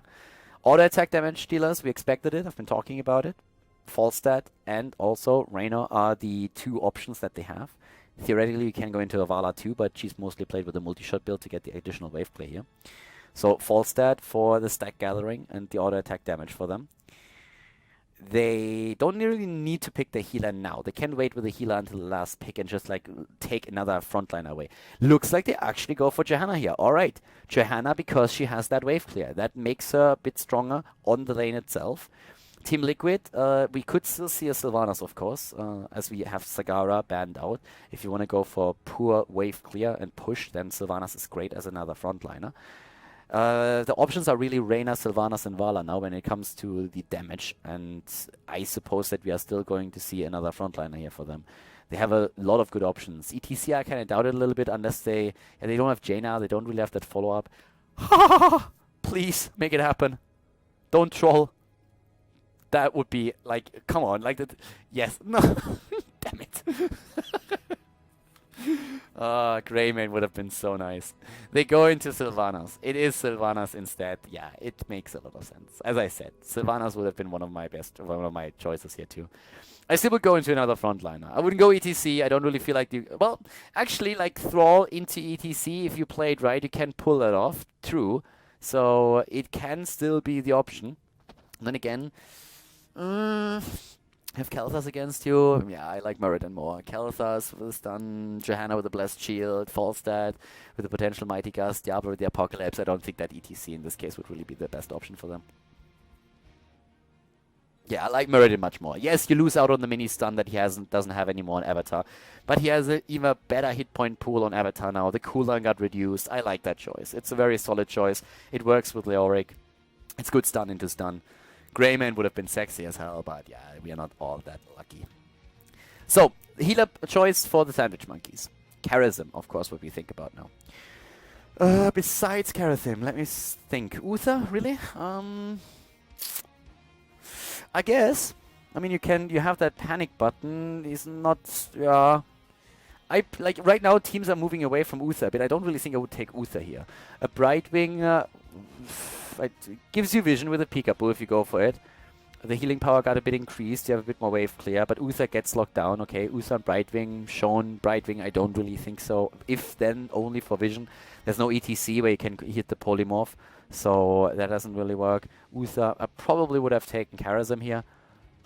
S1: Auto attack damage dealers, we expected it. I've been talking about it. Falstad and also Reyna are the two options that they have. Theoretically, you can go into Avala too, but she's mostly played with a multi-shot build to get the additional wave play here. So Falstad for the stack gathering and the auto attack damage for them. They don't really need to pick the healer now. They can wait with the healer until the last pick and just like take another frontliner away. Looks like they actually go for Johanna here. Alright, Johanna because she has that wave clear. That makes her a bit stronger on the lane itself. TeamLiquid, we could still see a Sylvanas of course, as we have Sagara banned out. If you want to go for pure wave clear and push, then Sylvanas is great as another frontliner. The options are really Reyna, Sylvanas, and Vala now when it comes to the damage, and I suppose that we are still going to see another frontliner here for them. They have a lot of good options. ETC I kind of doubt it a little bit unless they don't have Jaina, they don't really have that follow-up. Please, make it happen. Don't troll. That would be, like, come on, like that. Yes, no, damn it. Greymane would have been so nice. They go into Sylvanas. It is Sylvanas instead. Yeah, it makes a lot of sense. As I said, Sylvanas would have been one of my choices here too. I still would go into another frontliner. I wouldn't go ETC. I don't really feel like the... Well, actually, like Thrall into ETC, if you play it right, you can pull that off. True. So it can still be the option. And then again... have Kalthas against you? Yeah, I like Muradin more. Kalthas with a stun, Johanna with a blessed shield, Falstad with a potential mighty gust, Diablo with the apocalypse. I don't think that ETC in this case would really be the best option for them. Yeah, I like Muradin much more. Yes, you lose out on the mini stun that he doesn't have anymore on Avatar, but he has an even better hit point pool on Avatar now. The cooldown got reduced. I like that choice. It's a very solid choice. It works with Leoric. It's good stun into stun. Greymane would have been sexy as hell, but yeah, we are not all that lucky. So, healer choice for the Sandwich Monkeys. Charism, of course, what we think about now. Besides Charism, let me think. Uther, really? I guess. I mean, you have that panic button. He's not, like, right now, teams are moving away from Uther, but I don't really think I would take Uther here. A Brightwing, it gives you vision with a peekaboo if you go for it. The healing power got a bit increased, you have a bit more wave clear, but Uther gets locked down. Okay, Uther and Brightwing, shown Brightwing, I don't really think so. If then, only for vision. There's no ETC where you can hit the polymorph, so that doesn't really work. Uther, I probably would have taken Charism here.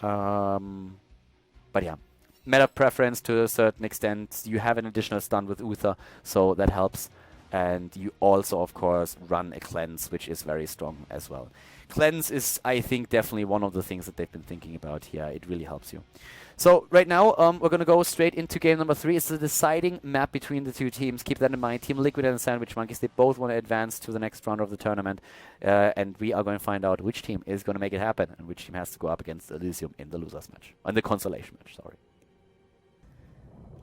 S1: But yeah, meta preference to a certain extent. You have an additional stun with Uther, so that helps. And you also, of course, run a cleanse, which is very strong as well. Cleanse is, I think, definitely one of the things that they've been thinking about here. It really helps you. So right now, we're going to go straight into game number 3. It's the deciding map between the two teams. Keep that in mind. TeamLiquid and the Sandwich Monkeys, they both want to advance to the next round of the tournament. And we are going to find out which team is going to make it happen and which team has to go up against Elysium in the losers match. In the consolation match, sorry.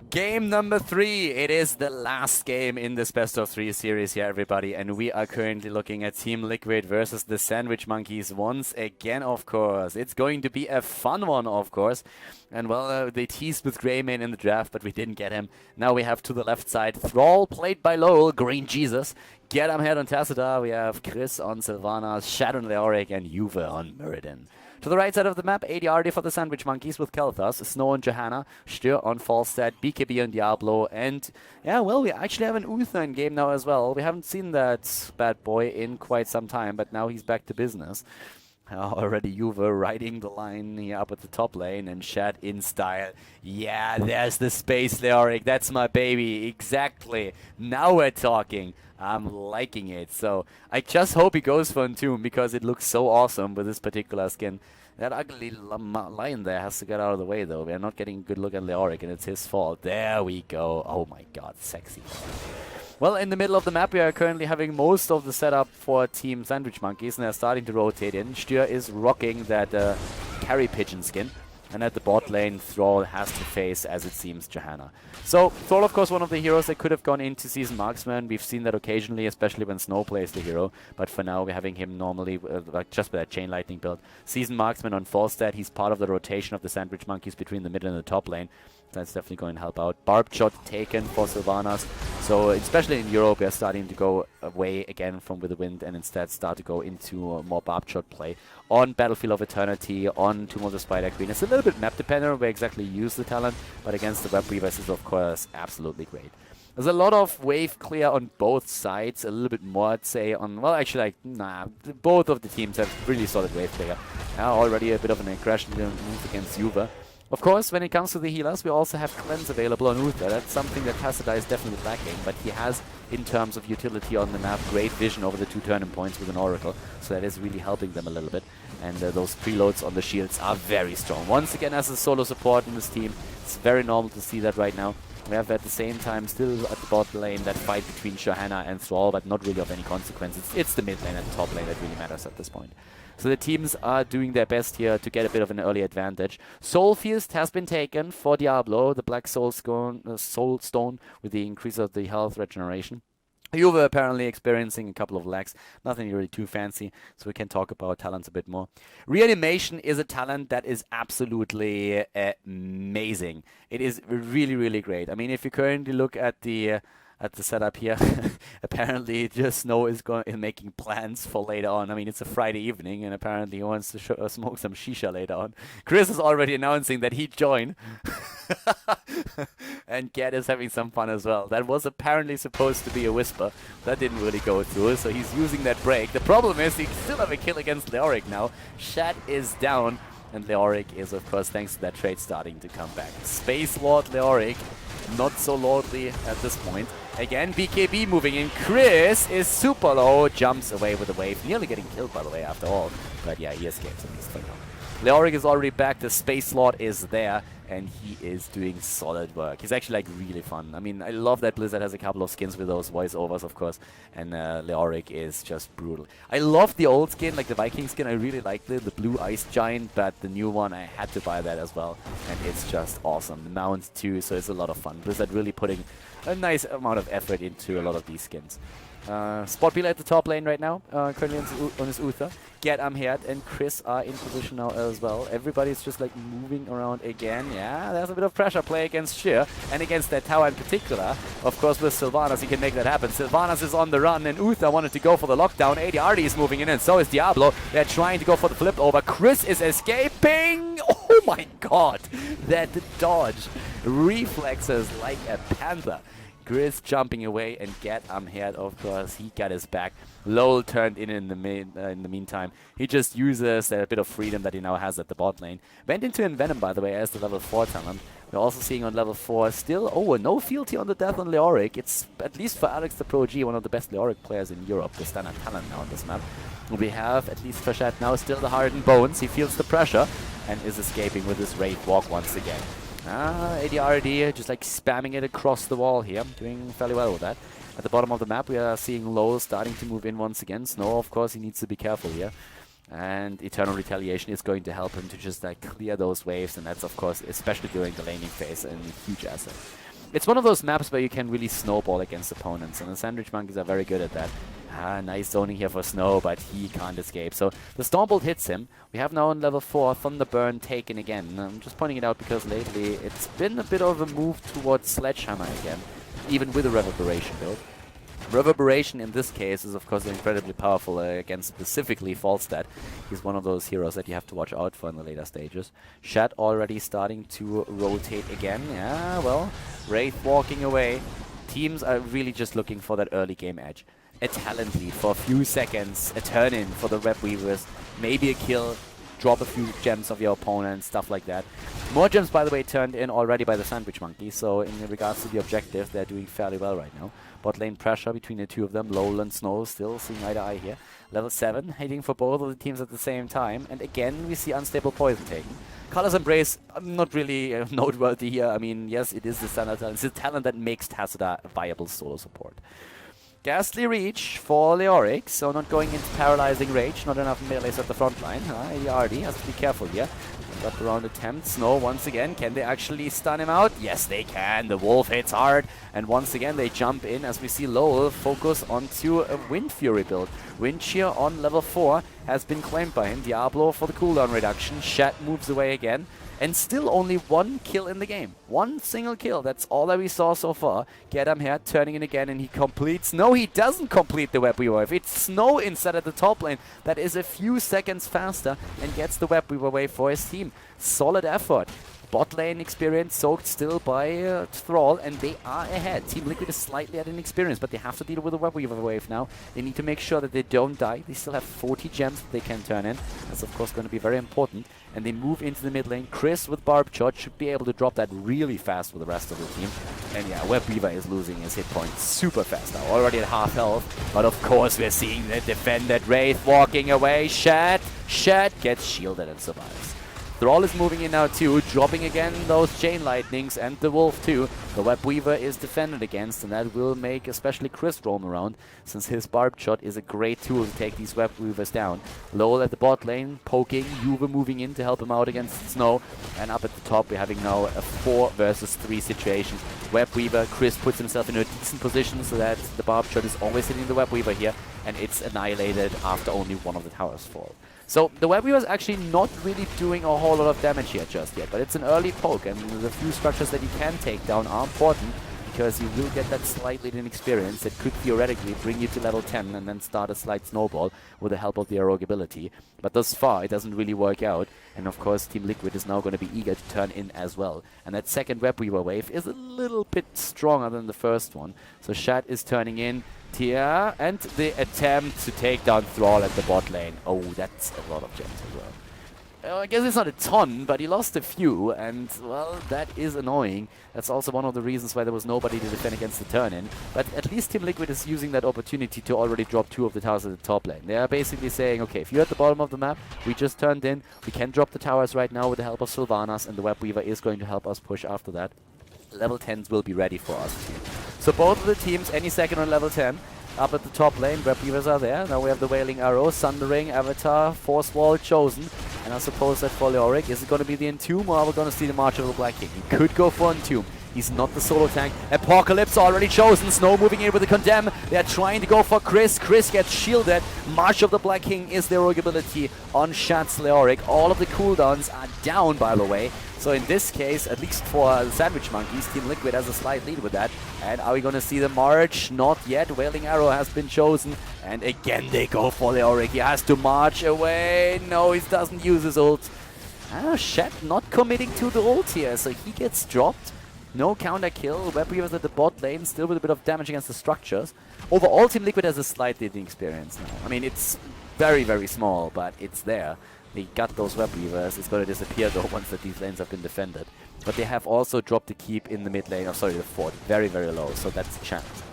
S1: Game number 3. It is the last game in this best of 3 series here, everybody. And we are currently looking at TeamLiquid versus the Sandwich Monkeys once again, of course. It's going to be a fun one, of course. And, well, they teased with Greymane in the draft, but we didn't get him. Now we have to the left side Thrall, played by Lowell, Green Jesus. Get him head on Tacita. We have Chris on Sylvanas, Shadow on Leoric, and Juve on Muradin. To the right side of the map, ADRD for the Sandwich Monkeys with Khaldor, Snow and Johanna, Styr on Falstad, BKB on Diablo, and yeah, well, we actually have an Uther in game now as well. We haven't seen that bad boy in quite some time, but now he's back to business. Already Juve riding the line here up at the top lane, and Shad in style. Yeah, there's the space, Leoric. That's my baby. Exactly. Now we're talking. I'm liking it. So I just hope he goes for Entomb because it looks so awesome with this particular skin. That ugly lion there has to get out of the way, though. We're not getting a good look at Leoric, and it's his fault. There we go. Oh my god, sexy. Well, in the middle of the map, we are currently having most of the setup for Team Sandwich Monkeys, and they're starting to rotate in. Styr is rocking that carry pigeon skin. And at the bot lane, Thrall has to face, as it seems, Johanna. So, Thrall, of course, one of the heroes that could have gone into Seasoned Marksman. We've seen that occasionally, especially when Snow plays the hero. But for now, we're having him normally, like just with that Chain Lightning build. Seasoned Marksman on Falstad. He's part of the rotation of the Sandwich Monkeys between the mid and the top lane. That's definitely going to help out. Barbed Shot taken for Sylvanas. So, especially in Europe, we're starting to go away again from With the Wind and instead start to go into more Barbed Shot play on Battlefield of Eternity, on Tomb of the Spider Queen. It's a little bit map dependent on where exactly you use the talent, but against the Web Weavers is, of course, absolutely great. There's a lot of wave clear on both sides, a little bit more, I'd say, on, well, actually, like, nah, both of the teams have really solid wave clear. Now already a bit of an aggression move against Juve. Of course, when it comes to the healers, we also have Cleanse available on Uther. That's something that Tacita is definitely lacking, but he has, in terms of utility on the map, great vision over the 2 turning points with an Oracle, so that is really helping them a little bit. And those preloads on the shields are very strong. Once again, as a solo support in this team, it's very normal to see that right now. We have at the same time still at the bot lane that fight between Johanna and Thrall, but not really of any consequence. It's the mid lane and the top lane that really matters at this point. So the teams are doing their best here to get a bit of an early advantage. Soul Feast has been taken for Diablo, the Black Soul Stone with the increase of the health regeneration. Juve apparently experiencing a couple of lags, nothing really too fancy, so we can talk about talents a bit more. Reanimation is a talent that is absolutely amazing. It is really, really great. I mean, if you currently look at the setup here, apparently just Snow is making plans for later on. I mean, it's a Friday evening, and apparently he wants to smoke some shisha later on. Chris is already announcing that he'd join. And Gad is having some fun as well. That was apparently supposed to be a whisper. That didn't really go through, so he's using that break. The problem is he still have a kill against Leoric now. Shad is down, and Leoric is, of course, thanks to that trade, starting to come back. Space Lord Leoric, not so lordly at this point. Again, BKB moving in. Chris is super low, jumps away with the wave. Nearly getting killed, by the way, after all. But yeah, he escapes at this point now. Leoric is already back, the Space Lord is there, and he is doing solid work. He's actually, like, really fun. I mean, I love that Blizzard has a couple of skins with those voiceovers, of course, and Leoric is just brutal. I love the old skin, like the Viking skin. I really liked it, the blue ice giant, but the new one, I had to buy that as well, and it's just awesome. The mount, too, so it's a lot of fun. Blizzard really putting a nice amount of effort into a lot of these skins. Spot Beeler at the top lane right now, currently on his Uther. Get here, and Chris are in position now as well. Everybody's just like moving around again. Yeah, there's a bit of pressure play against Shire and against that tower in particular. Of course, with Sylvanas, he can make that happen. Sylvanas is on the run, and Uther wanted to go for the lockdown. ADRD is moving in, and so is Diablo. They're trying to go for the flip over. Chris is escaping. Oh my god, that dodge reflexes like a panther. Chris jumping away, and get here, of course, he got his back. Lowell turned in the meantime. He just uses that bit of freedom that he now has at the bot lane. Went into Envenom, by the way, as the level 4 talent. We're also seeing on level 4 still, no fealty on the death on Leoric. It's, at least for Alex the Pro G, one of the best Leoric players in Europe, the standard talent now on this map. We have, at least for Shat now, still the hardened bones. He feels the pressure and is escaping with his Wraith Walk once again. ADRD just like spamming it across the wall here, doing fairly well with that. At the bottom of the map we are seeing Lowell starting to move in once again. Snow, of course, he needs to be careful here. And Eternal Retaliation is going to help him to just like clear those waves, and that's of course, especially during the laning phase, a huge asset. It's one of those maps where you can really snowball against opponents, and the Sandwich Monkeys are very good at that. Nice zoning here for Snow, but he can't escape. So the Stormbolt hits him. We have now on level 4 Thunderburn taken again. I'm just pointing it out because lately it's been a bit of a move towards Sledgehammer again, even with a Reverberation build. Reverberation in this case is of course incredibly powerful against specifically Falstad. He's one of those heroes that you have to watch out for in the later stages. Shat already starting to rotate again. Yeah, well, Wraith walking away. Teams are really just looking for that early game edge. A talent lead for a few seconds, a turn in for the Web Weavers, maybe a kill, drop a few gems of your opponent, stuff like that. More gems, by the way, turned in already by the Sandwich Monkeys, so in regards to the objective, they're doing fairly well right now. Bot lane pressure between the two of them, Lowell and Snow still seeing eye to eye here. Level 7, hitting for both of the teams at the same time, and again we see unstable poison taken. Color's Embrace, not really noteworthy here. I mean, yes, it is the standard talent. It's a talent that makes Tacita a viable solo support. Ghastly Reach for Leoric, so not going into Paralyzing Rage, not enough melees at the front line. ADRD has to be careful here. Got the round attempt. Snow once again, can they actually stun him out? Yes, they can. The Wolf hits hard, and once again they jump in as we see Lowell focus onto a Wind Fury build. Wind Shear on level 4 has been claimed by him. Diablo for the cooldown reduction. Shat moves away again. And still only one kill in the game. One single kill. That's all that we saw so far. Get him here, turning in again, and he completes. No, he doesn't complete the Web Weaver wave. It's Snow inside at the top lane that is a few seconds faster and gets the Web Weaver wave for his team. Solid effort. Bot lane experience soaked still by Thrall, and they are ahead. TeamLiquid is slightly at an experience, but they have to deal with the Web Weaver wave now. They need to make sure that they don't die. They still have 40 gems that they can turn in. That's of course going to be very important. And they move into the mid lane. Chris with Barb Shot should be able to drop that really fast for the rest of the team. And yeah, Web Weaver is losing his hit points super fast now, already at half health. But of course we're seeing the defended Wraith walking away. Shat gets shielded and survives. Thrall is moving in now too, dropping again those Chain Lightnings and the Wolf too. The Web Weaver is defended against, and that will make especially Chris roam around, since his Barbed Shot is a great tool to take these Web Weavers down. Lowell at the bot lane, poking, Juve moving in to help him out against Snow. And up at the top we're having now a 4 versus 3 situation. Web Weaver, Chris puts himself in a decent position so that the Barbed Shot is always hitting the Web Weaver here, and it's annihilated after only one of the towers fall. So the Web Weaver is actually not really doing a whole lot of damage here just yet, but it's an early poke, and the few structures that you can take down are important, because you will get that slight lead in experience that could theoretically bring you to level 10 and then start a slight snowball with the help of the Heroic ability. But thus far it doesn't really work out, and of course TeamLiquid is now going to be eager to turn in as well. And that second Web Weaver wave is a little bit stronger than the first one, so Shat is turning in. Tia, and the attempt to take down Thrall at the bot lane. Oh, that's a lot of gems as well. I guess it's not a ton, but he lost a few, and, well, that is annoying. That's also one of the reasons why there was nobody to defend against the turn-in. But at least TeamLiquid is using that opportunity to already drop 2 of the towers at the top lane. They are basically saying, okay, if you're at the bottom of the map, we just turned in, we can drop the towers right now with the help of Sylvanas, and the Web Weaver is going to help us push after that. Level 10s will be ready for us. So both of the teams, any second on level 10, up at the top lane, Web Weavers are there. Now we have the Wailing Arrow, Sundering, Avatar, Force Wall chosen. And I suppose that for Leoric, is it going to be the Entomb, or are we going to see the March of the Black King? He could go for Entomb. He's not the solo tank. Apocalypse already chosen. Snow moving in with the Condemn. They're trying to go for Chris. Chris gets shielded. March of the Black King is the heroic ability on Shat's Leoric. All of the cooldowns are down, by the way. So in this case, at least for the Sandwich Monkeys, TeamLiquid has a slight lead with that. And are we going to see the March? Not yet. Wailing Arrow has been chosen. And again they go for Leoric. He has to march away. No, he doesn't use his ult. Shat not committing to the ult here, so he gets dropped. No counter kill. Web Weavers at the bot lane, still with a bit of damage against the structures. Overall, Team Liquid has a slight leading experience now. I mean, it's very, very small, but it's there. They got those Web Weavers. It's going to disappear though once that these lanes have been defended. But they have also dropped the keep in the mid lane, oh sorry, the fort, very, very low, so that's a chance.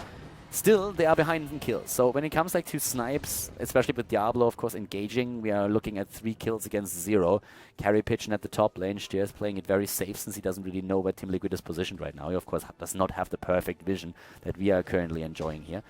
S1: Still, they are behind in kills. So when it comes like to snipes, especially with Diablo, of course, engaging, we are looking at 3 kills against 0. Carry Pigeon at the top lane. Stier is playing it very safe since he doesn't really know where Team Liquid is positioned right now. He, of course, does not have the perfect vision that we are currently enjoying here.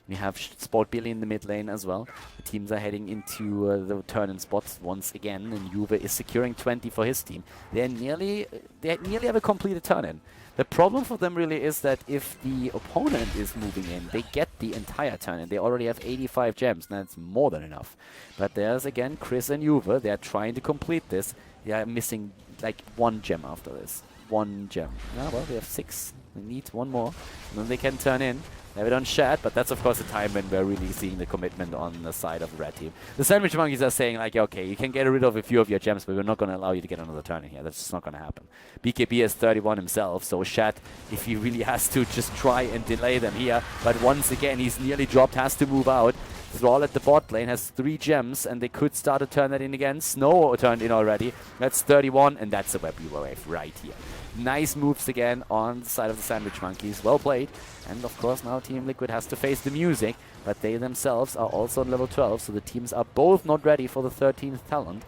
S1: We have Sport Billy in the mid lane as well. The teams are heading into the turn-in spots once again, and Juve is securing 20 for his team. They nearly have a completed turn-in. The problem for them really is that if the opponent is moving in, they get the entire turn-in. They already have 85 gems, and that's more than enough. But there's again Chris and Juve. They're trying to complete this. They are missing like 1 gem after this. 1 gem. Yeah, well, they have 6. They need 1 more, and then they can turn in. They have it on chat, but that's of course a time when we're really seeing the commitment on the side of the red team. The Sandwich Monkeys are saying like, okay, you can get rid of a few of your gems, but we're not going to allow you to get another turn in here. That's just not going to happen. BKB is 31 himself, so Shat, if he really has to, just try and delay them here. But once again, he's nearly dropped, has to move out. Thrall at the bot lane has 3 gems, and they could start to turn that in again. Snow turned in already. That's 31, and that's a Web Weaver wave right here. Nice moves again on the side of the Sandwich Monkeys. Well played. And of course now Team Liquid has to face the music, but they themselves are also on level 12, so the teams are both not ready for the 13th talent.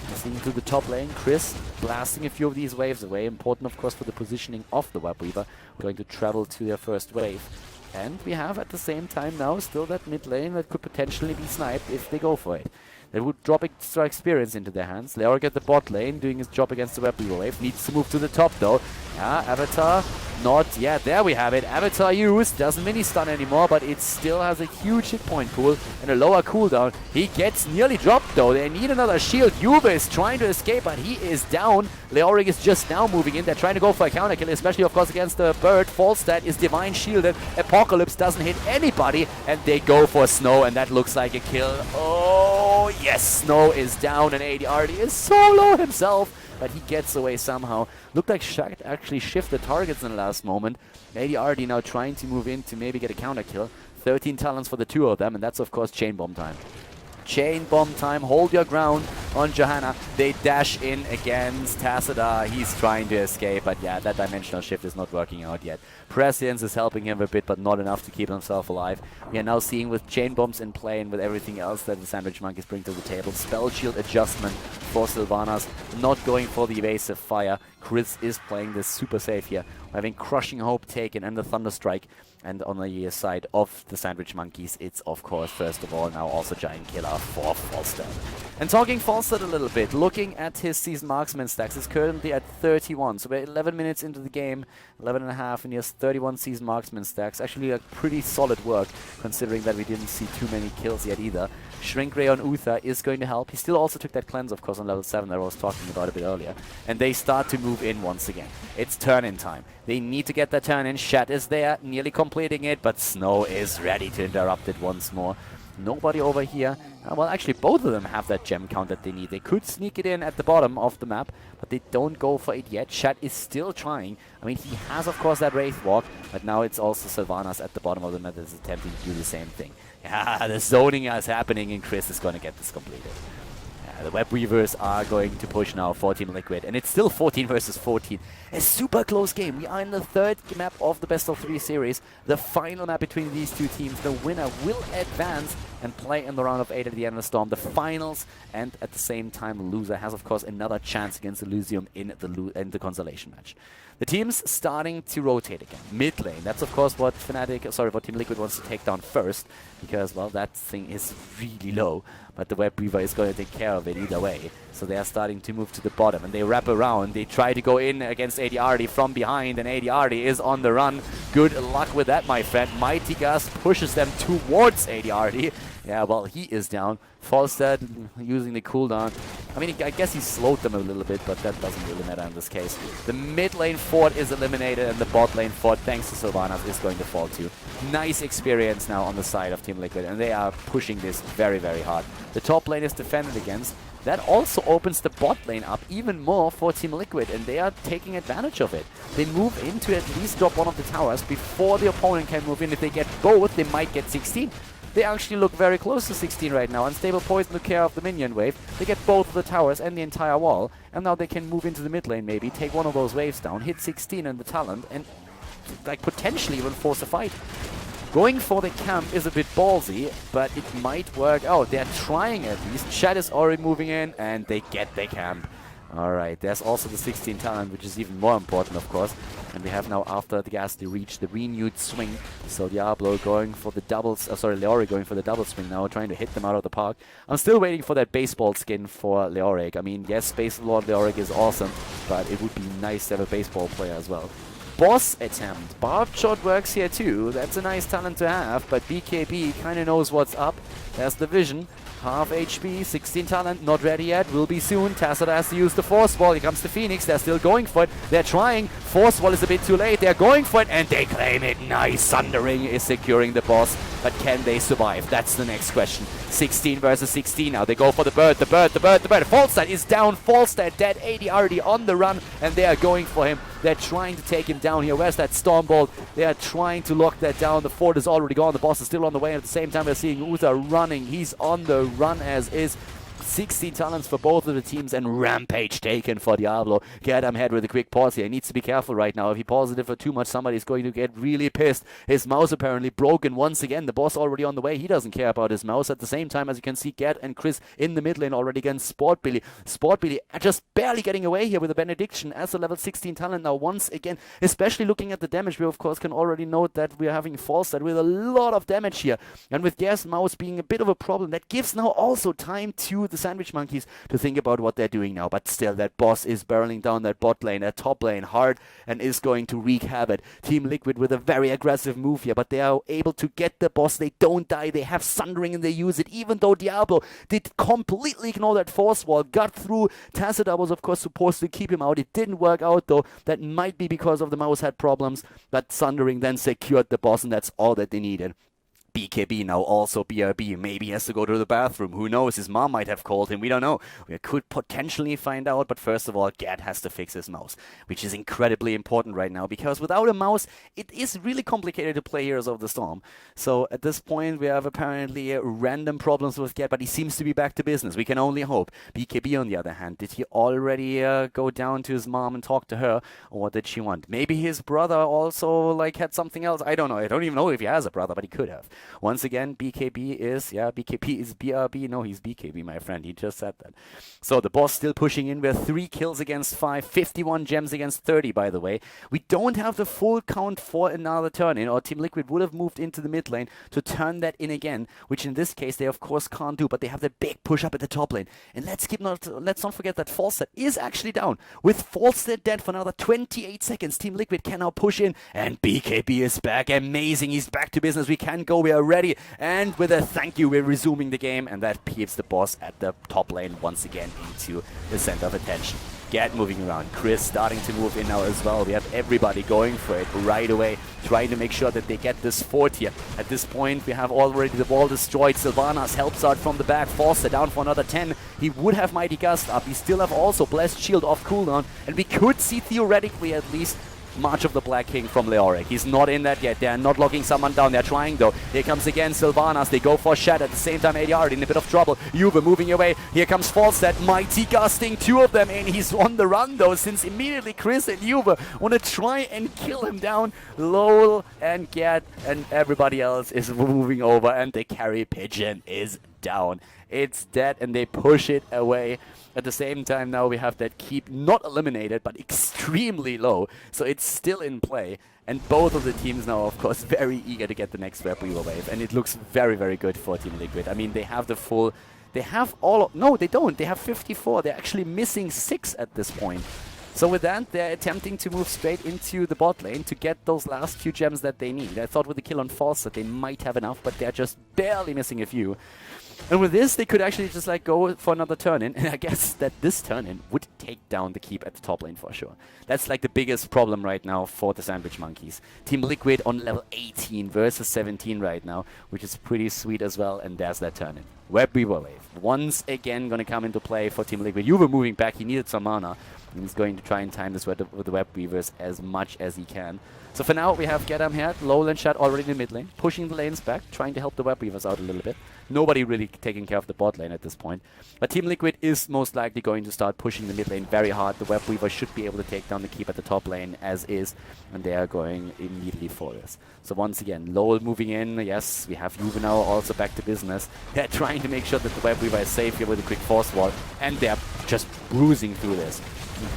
S1: Listening to the top lane, Chris blasting a few of these waves away. Important of course for the positioning of the Web Weaver. We're going to travel to their first wave. And we have at the same time now still that mid lane that could potentially be sniped if they go for it. They would drop extra experience into their hands. Leoric at the bot lane, doing his job against the Web Weaver wave. Needs to move to the top though. Yeah, Avatar, not yet. There we have it. Avatar used, doesn't mini-stun anymore, but it still has a huge hit point pool and a lower cooldown. He gets nearly dropped though. They need another shield. Juve is trying to escape, but he is down. Leoric is just now moving in. They're trying to go for a counter kill, especially of course against the bird. Falstad is divine shielded. Apocalypse doesn't hit anybody, and they go for Snow, and that looks like a kill. Oh, yes, Snow is down, and ADRD is so low himself, but he gets away somehow. Looked like Shaq actually shifted targets in the last moment. ADRD now trying to move in to maybe get a counter kill. 13 talents for the 2 of them, and that's of course chain bomb time. Chain bomb time, hold your ground on Johanna. They dash in against Tassadar. He's trying to escape, but yeah, that dimensional shift is not working out yet. Prescience is helping him a bit, but not enough to keep himself alive. We are now seeing with chain bombs in play and with everything else that the Sandwich Monkeys bring to the table. Spell shield adjustment for Sylvanas, not going for the evasive fire. Chris is playing this super safe here. We're having Crushing Hope taken and the Thunderstrike. And on the side of the Sandwich Monkeys, it's of course, first of all, now also Giant Killer for Falstad. And talking Falstad a little bit, looking at his season marksman stacks, is currently at 31. So we're 11 minutes into the game, 11 and a half, and he has 31 season marksman stacks. Actually, a pretty solid work, considering that we didn't see too many kills yet either. Shrink Ray on Uther is going to help. He still also took that cleanse, of course, on level 7 that I was talking about a bit earlier. And they start to move in once again. It's turn-in time. They need to get that turn-in. Shat is there, nearly completing it, but Snow is ready to interrupt it once more. Nobody over here. Well, actually, both of them have that gem count that they need. They could sneak it in at the bottom of the map, but they don't go for it yet. Shat is still trying. I mean, he has, of course, that Wraith Walk, but now it's also Sylvanas at the bottom of the map that's attempting to do the same thing. Yeah, the zoning is happening, and Chris is going to get this completed. The Web Weavers are going to push now for Team Liquid, and it's still 14 versus 14. A super close game. We are in the 3rd map of the best of 3 series. The final map between these 2 teams. The winner will advance and play in the round of 8 at the end of the Storm, the finals, and at the same time, the loser has, of course, another chance against Elysium in the consolation match. The team's starting to rotate again. Mid lane, that's of course what what Team Liquid wants to take down first, because, well, that thing is really low, but the Web Weaver is going to take care of it either way. So they are starting to move to the bottom, and they wrap around. They try to go in against ADRD from behind, and ADRD is on the run. Good luck with that, my friend. Mighty Gust pushes them towards ADRD. Yeah, well, he is down. Falstad using the cooldown. I mean, I guess he slowed them a little bit, but that doesn't really matter in this case. The mid lane fort is eliminated, and the bot lane fort, thanks to Sylvanas, is going to fall too. Nice experience now on the side of Team Liquid, and they are pushing this very, very hard. The top lane is defended against. that also opens the bot lane up even more for TeamLiquid, and they are taking advantage of it. They move in to at least drop one of the towers before the opponent can move in. If they get both, they might get 16. They actually look very close to 16 right now. Unstable Poison took care of the minion wave. They get both of the towers and the entire wall, and now they can move into the mid lane maybe, take one of those waves down, hit 16 in the talent, and like potentially even force a fight. Going for the camp is a bit ballsy, but it might work out. They're trying at least. Shed is already moving in, and they get the camp. Alright, there's also the 16 talent, which is even more important, of course. And we have now, after the Ghastly Reach, the renewed swing. So Diablo going for the doubles, Leoric going for the double swing now, trying to hit them out of the park. I'm still waiting for that baseball skin for Leoric. I mean, yes, Space Lord Leoric is awesome, but it would be nice to have a baseball player as well. Boss attempt. Barbed Shot works here too. That's a nice talent to have, but BKB kind of knows what's up. There's the vision. Half HP, 16 talent, not ready yet, will be soon. TSaM has to use the Force Wall. Here comes the Phoenix, they're still going for it. They're trying. Force Wall is a bit too late. They're going for it, and they claim it. Nice. Sundering is securing the boss, but can they survive? That's the next question. 16 versus 16 now. They go for the bird, the bird. Falstad is down. Falstad dead. 80 already on the run, and they are going for him. They're trying to take him down here. Where's that Stormbolt? They are trying to lock that down. The fort is already gone. The boss is still on the way. At the same time, we're seeing Uther running. He's on the run as is. 16 talents for both of the teams, and Rampage taken for Diablo. Gadam head with a quick pause here. He needs to be careful right now. If he pauses it for too much, somebody's going to get really pissed. His mouse apparently broken once again. The boss already on the way. He doesn't care about his mouse. At the same time, as you can see, Gad and Chris in the mid lane already against Sport Billy. Sport Billy just barely getting away here with a benediction as a level 16 talent now once again. Especially looking at the damage, we of course can already note that we are having Falstad with a lot of damage here. And with Gad's mouse being a bit of a problem, that gives now also time to the Sandwich Monkeys to think about what they're doing now. But still, that boss is barreling down that bot lane, that top lane hard, and is going to wreak havoc. TeamLiquid with a very aggressive move here, but they are able to get the boss. They don't die. They have Sundering and they use it, even though Diablo did completely ignore that Force Wall, got through. TSaM was of course supposed to keep him out. It didn't work out though. That might be because of the mouse had problems, but Sundering then secured the boss, and that's all that they needed. BKB now also BRB. Maybe he has to go to the bathroom. Who knows? His mom might have called him. We don't know. We could potentially find out. But first of all, Gad has to fix his mouse, which is incredibly important right now, because without a mouse, it is really complicated to play Heroes of the Storm. So at this point, we have apparently random problems with Gad, but he seems to be back to business. We can only hope. BKB, on the other hand, did he already go down to his mom and talk to her? Or what did she want? Maybe his brother also had something else. I don't know. I don't even know if he has a brother, but he could have. Once again, BKB is BRB. No, he's BKB, my friend. He just said that. So the boss still pushing in. We're 3 kills against 5, 51 gems against 30, by the way. We don't have the full count for another turn in, or TeamLiquid would have moved into the mid lane to turn that in again, which in this case they of course can't do, but they have the big push up at the top lane. And let's not forget that Falstad is actually down. With Falstad dead for another 28 seconds, TeamLiquid can now push in, and BKB is back. Amazing. He's back to business. We can go. We are ready, and with a thank you, we're resuming the game, and that keeps the boss at the top lane once again into the center of attention. Gad moving around, Chris starting to move in now as well. We have everybody going for it right away, trying to make sure that they get this fort here. At this point, we have already the wall destroyed. Sylvanas helps out from the back, Forster down for another 10. He would have Mighty Gust up. We still have also Blessed Shield off cooldown, and we could see theoretically at least March of the Black King from Leoric. He's not in that yet. They're not locking someone down. They're trying though. Here comes again Sylvanas. They go for Shed. At the same time, ADR in a bit of trouble. Juve moving away. Here comes Falstad. Mighty Gusting. 2 of them in. He's on the run though, since immediately Chris and Juve want to try and kill him down. Lowell and Gad and everybody else is moving over, and the carry pigeon is down. It's dead, and they push it away. At the same time, now we have that keep not eliminated, but extremely low. So it's still in play. And both of the teams now, of course, very eager to get the next Red Weaver wave. And it looks very, very good for TeamLiquid. I mean, they have the full... They have all... No, they don't. They have 54. They're actually missing 6 at this point. So with that, they're attempting to move straight into the bot lane to get those last few gems that they need. I thought with the kill on False that they might have enough, but they're just barely missing a few. And with this, they could actually just like go for another turn-in, and I guess that this turn-in would take down the keep at the top lane for sure. That's like the biggest problem right now for the Sandwich Monkeys. TeamLiquid on level 18 versus 17 right now, which is pretty sweet as well, and there's that turn-in. Web Weaver Wave, once again gonna come into play for TeamLiquid. You were moving back, he needed some mana, and he's going to try and time this with the Web Weavers as much as he can. So for now, we have Gedam here, Lowland Shot already in the mid lane, pushing the lanes back, trying to help the Web Weavers out a little bit. Nobody really taking care of the bot lane at this point. But TeamLiquid is most likely going to start pushing the mid lane very hard. The Web Weaver should be able to take down the keep at the top lane as is, and they are going immediately for this. So once again, Lowell moving in. Yes, we have Juvenile also back to business. They're trying to make sure that the Web Weaver is safe here with a quick force wall, and they're just bruising through this.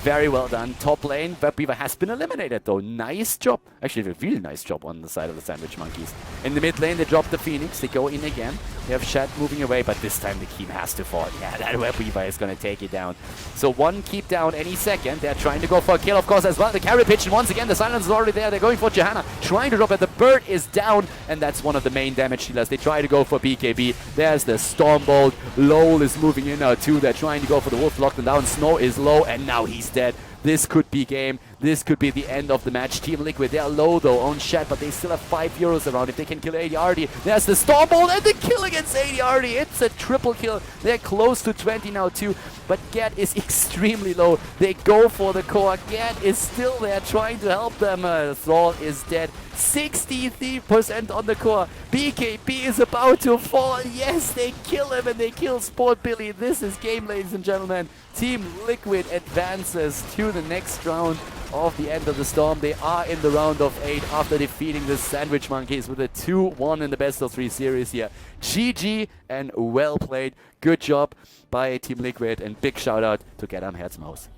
S1: Very well done. Top lane, Web Weaver has been eliminated though. Nice job. Actually, a really nice job on the side of the Sandwich Monkeys. In the mid lane, they drop the Phoenix. They go in again. They have Shed moving away, but this time the keep has to fall. Yeah, that Web Weaver is going to take it down. So one keep down any second. They're trying to go for a kill, of course, as well. The carry pitch, and once again, the silence is already there. They're going for Johanna, trying to drop it. The bird is down, and that's one of the main damage dealers. They try to go for BKB. There's the Stormbolt. Lowell is moving in now too. They're trying to go for the Wolf, lock them down. Snow is low, and now he's dead. This could be game. This could be the end of the match. TeamLiquid, they are low though on Shed, but they still have 5 euros around if they can kill ADRD. There's the Stormbolt and the kill against ADRD. It's a triple kill. They're close to 20 now too, but Get is extremely low. They go for the core. Get is still there trying to help them. Thrall is dead. 63% on the core. BKB is about to fall. Yes, they kill him and they kill Sport Billy. This is game, ladies and gentlemen. TeamLiquid advances to the next round of the End of the Storm. They are in the round of 8 after defeating the Sandwich Monkeys with a 2-1 in the best of 3 series here. GG and well played. Good job by TeamLiquid, and big shout out to Gedam Herzmaus.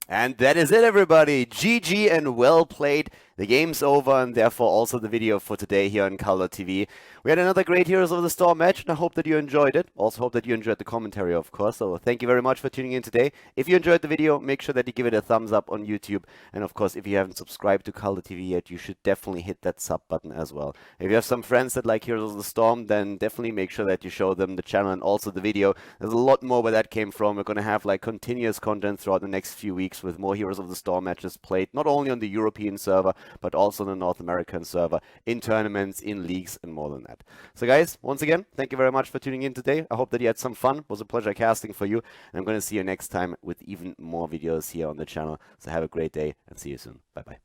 S3: And that is it, everybody. GG and well played. The game's over, and therefore also the video for today here on KhaldorTV. We had another great Heroes of the Storm match, and I hope that you enjoyed it. Also hope that you enjoyed the commentary, of course. So thank you very much for tuning in today. If you enjoyed the video, make sure that you give it a thumbs up on YouTube. And of course, if you haven't subscribed to KhaldorTV yet, you should definitely hit that sub button as well. If you have some friends that like Heroes of the Storm, then definitely make sure that you show them the channel and also the video. There's a lot more where that came from. We're going to have like continuous content throughout the next few weeks with more Heroes of the Storm matches played, not only on the European server, but also on the North American server, in tournaments, in leagues, and more than that. So guys, once again, thank you very much for tuning in today. I hope that you had some fun. It was a pleasure casting for you. And I'm going to see you next time with even more videos here on the channel. So have a great day and see you soon. Bye-bye.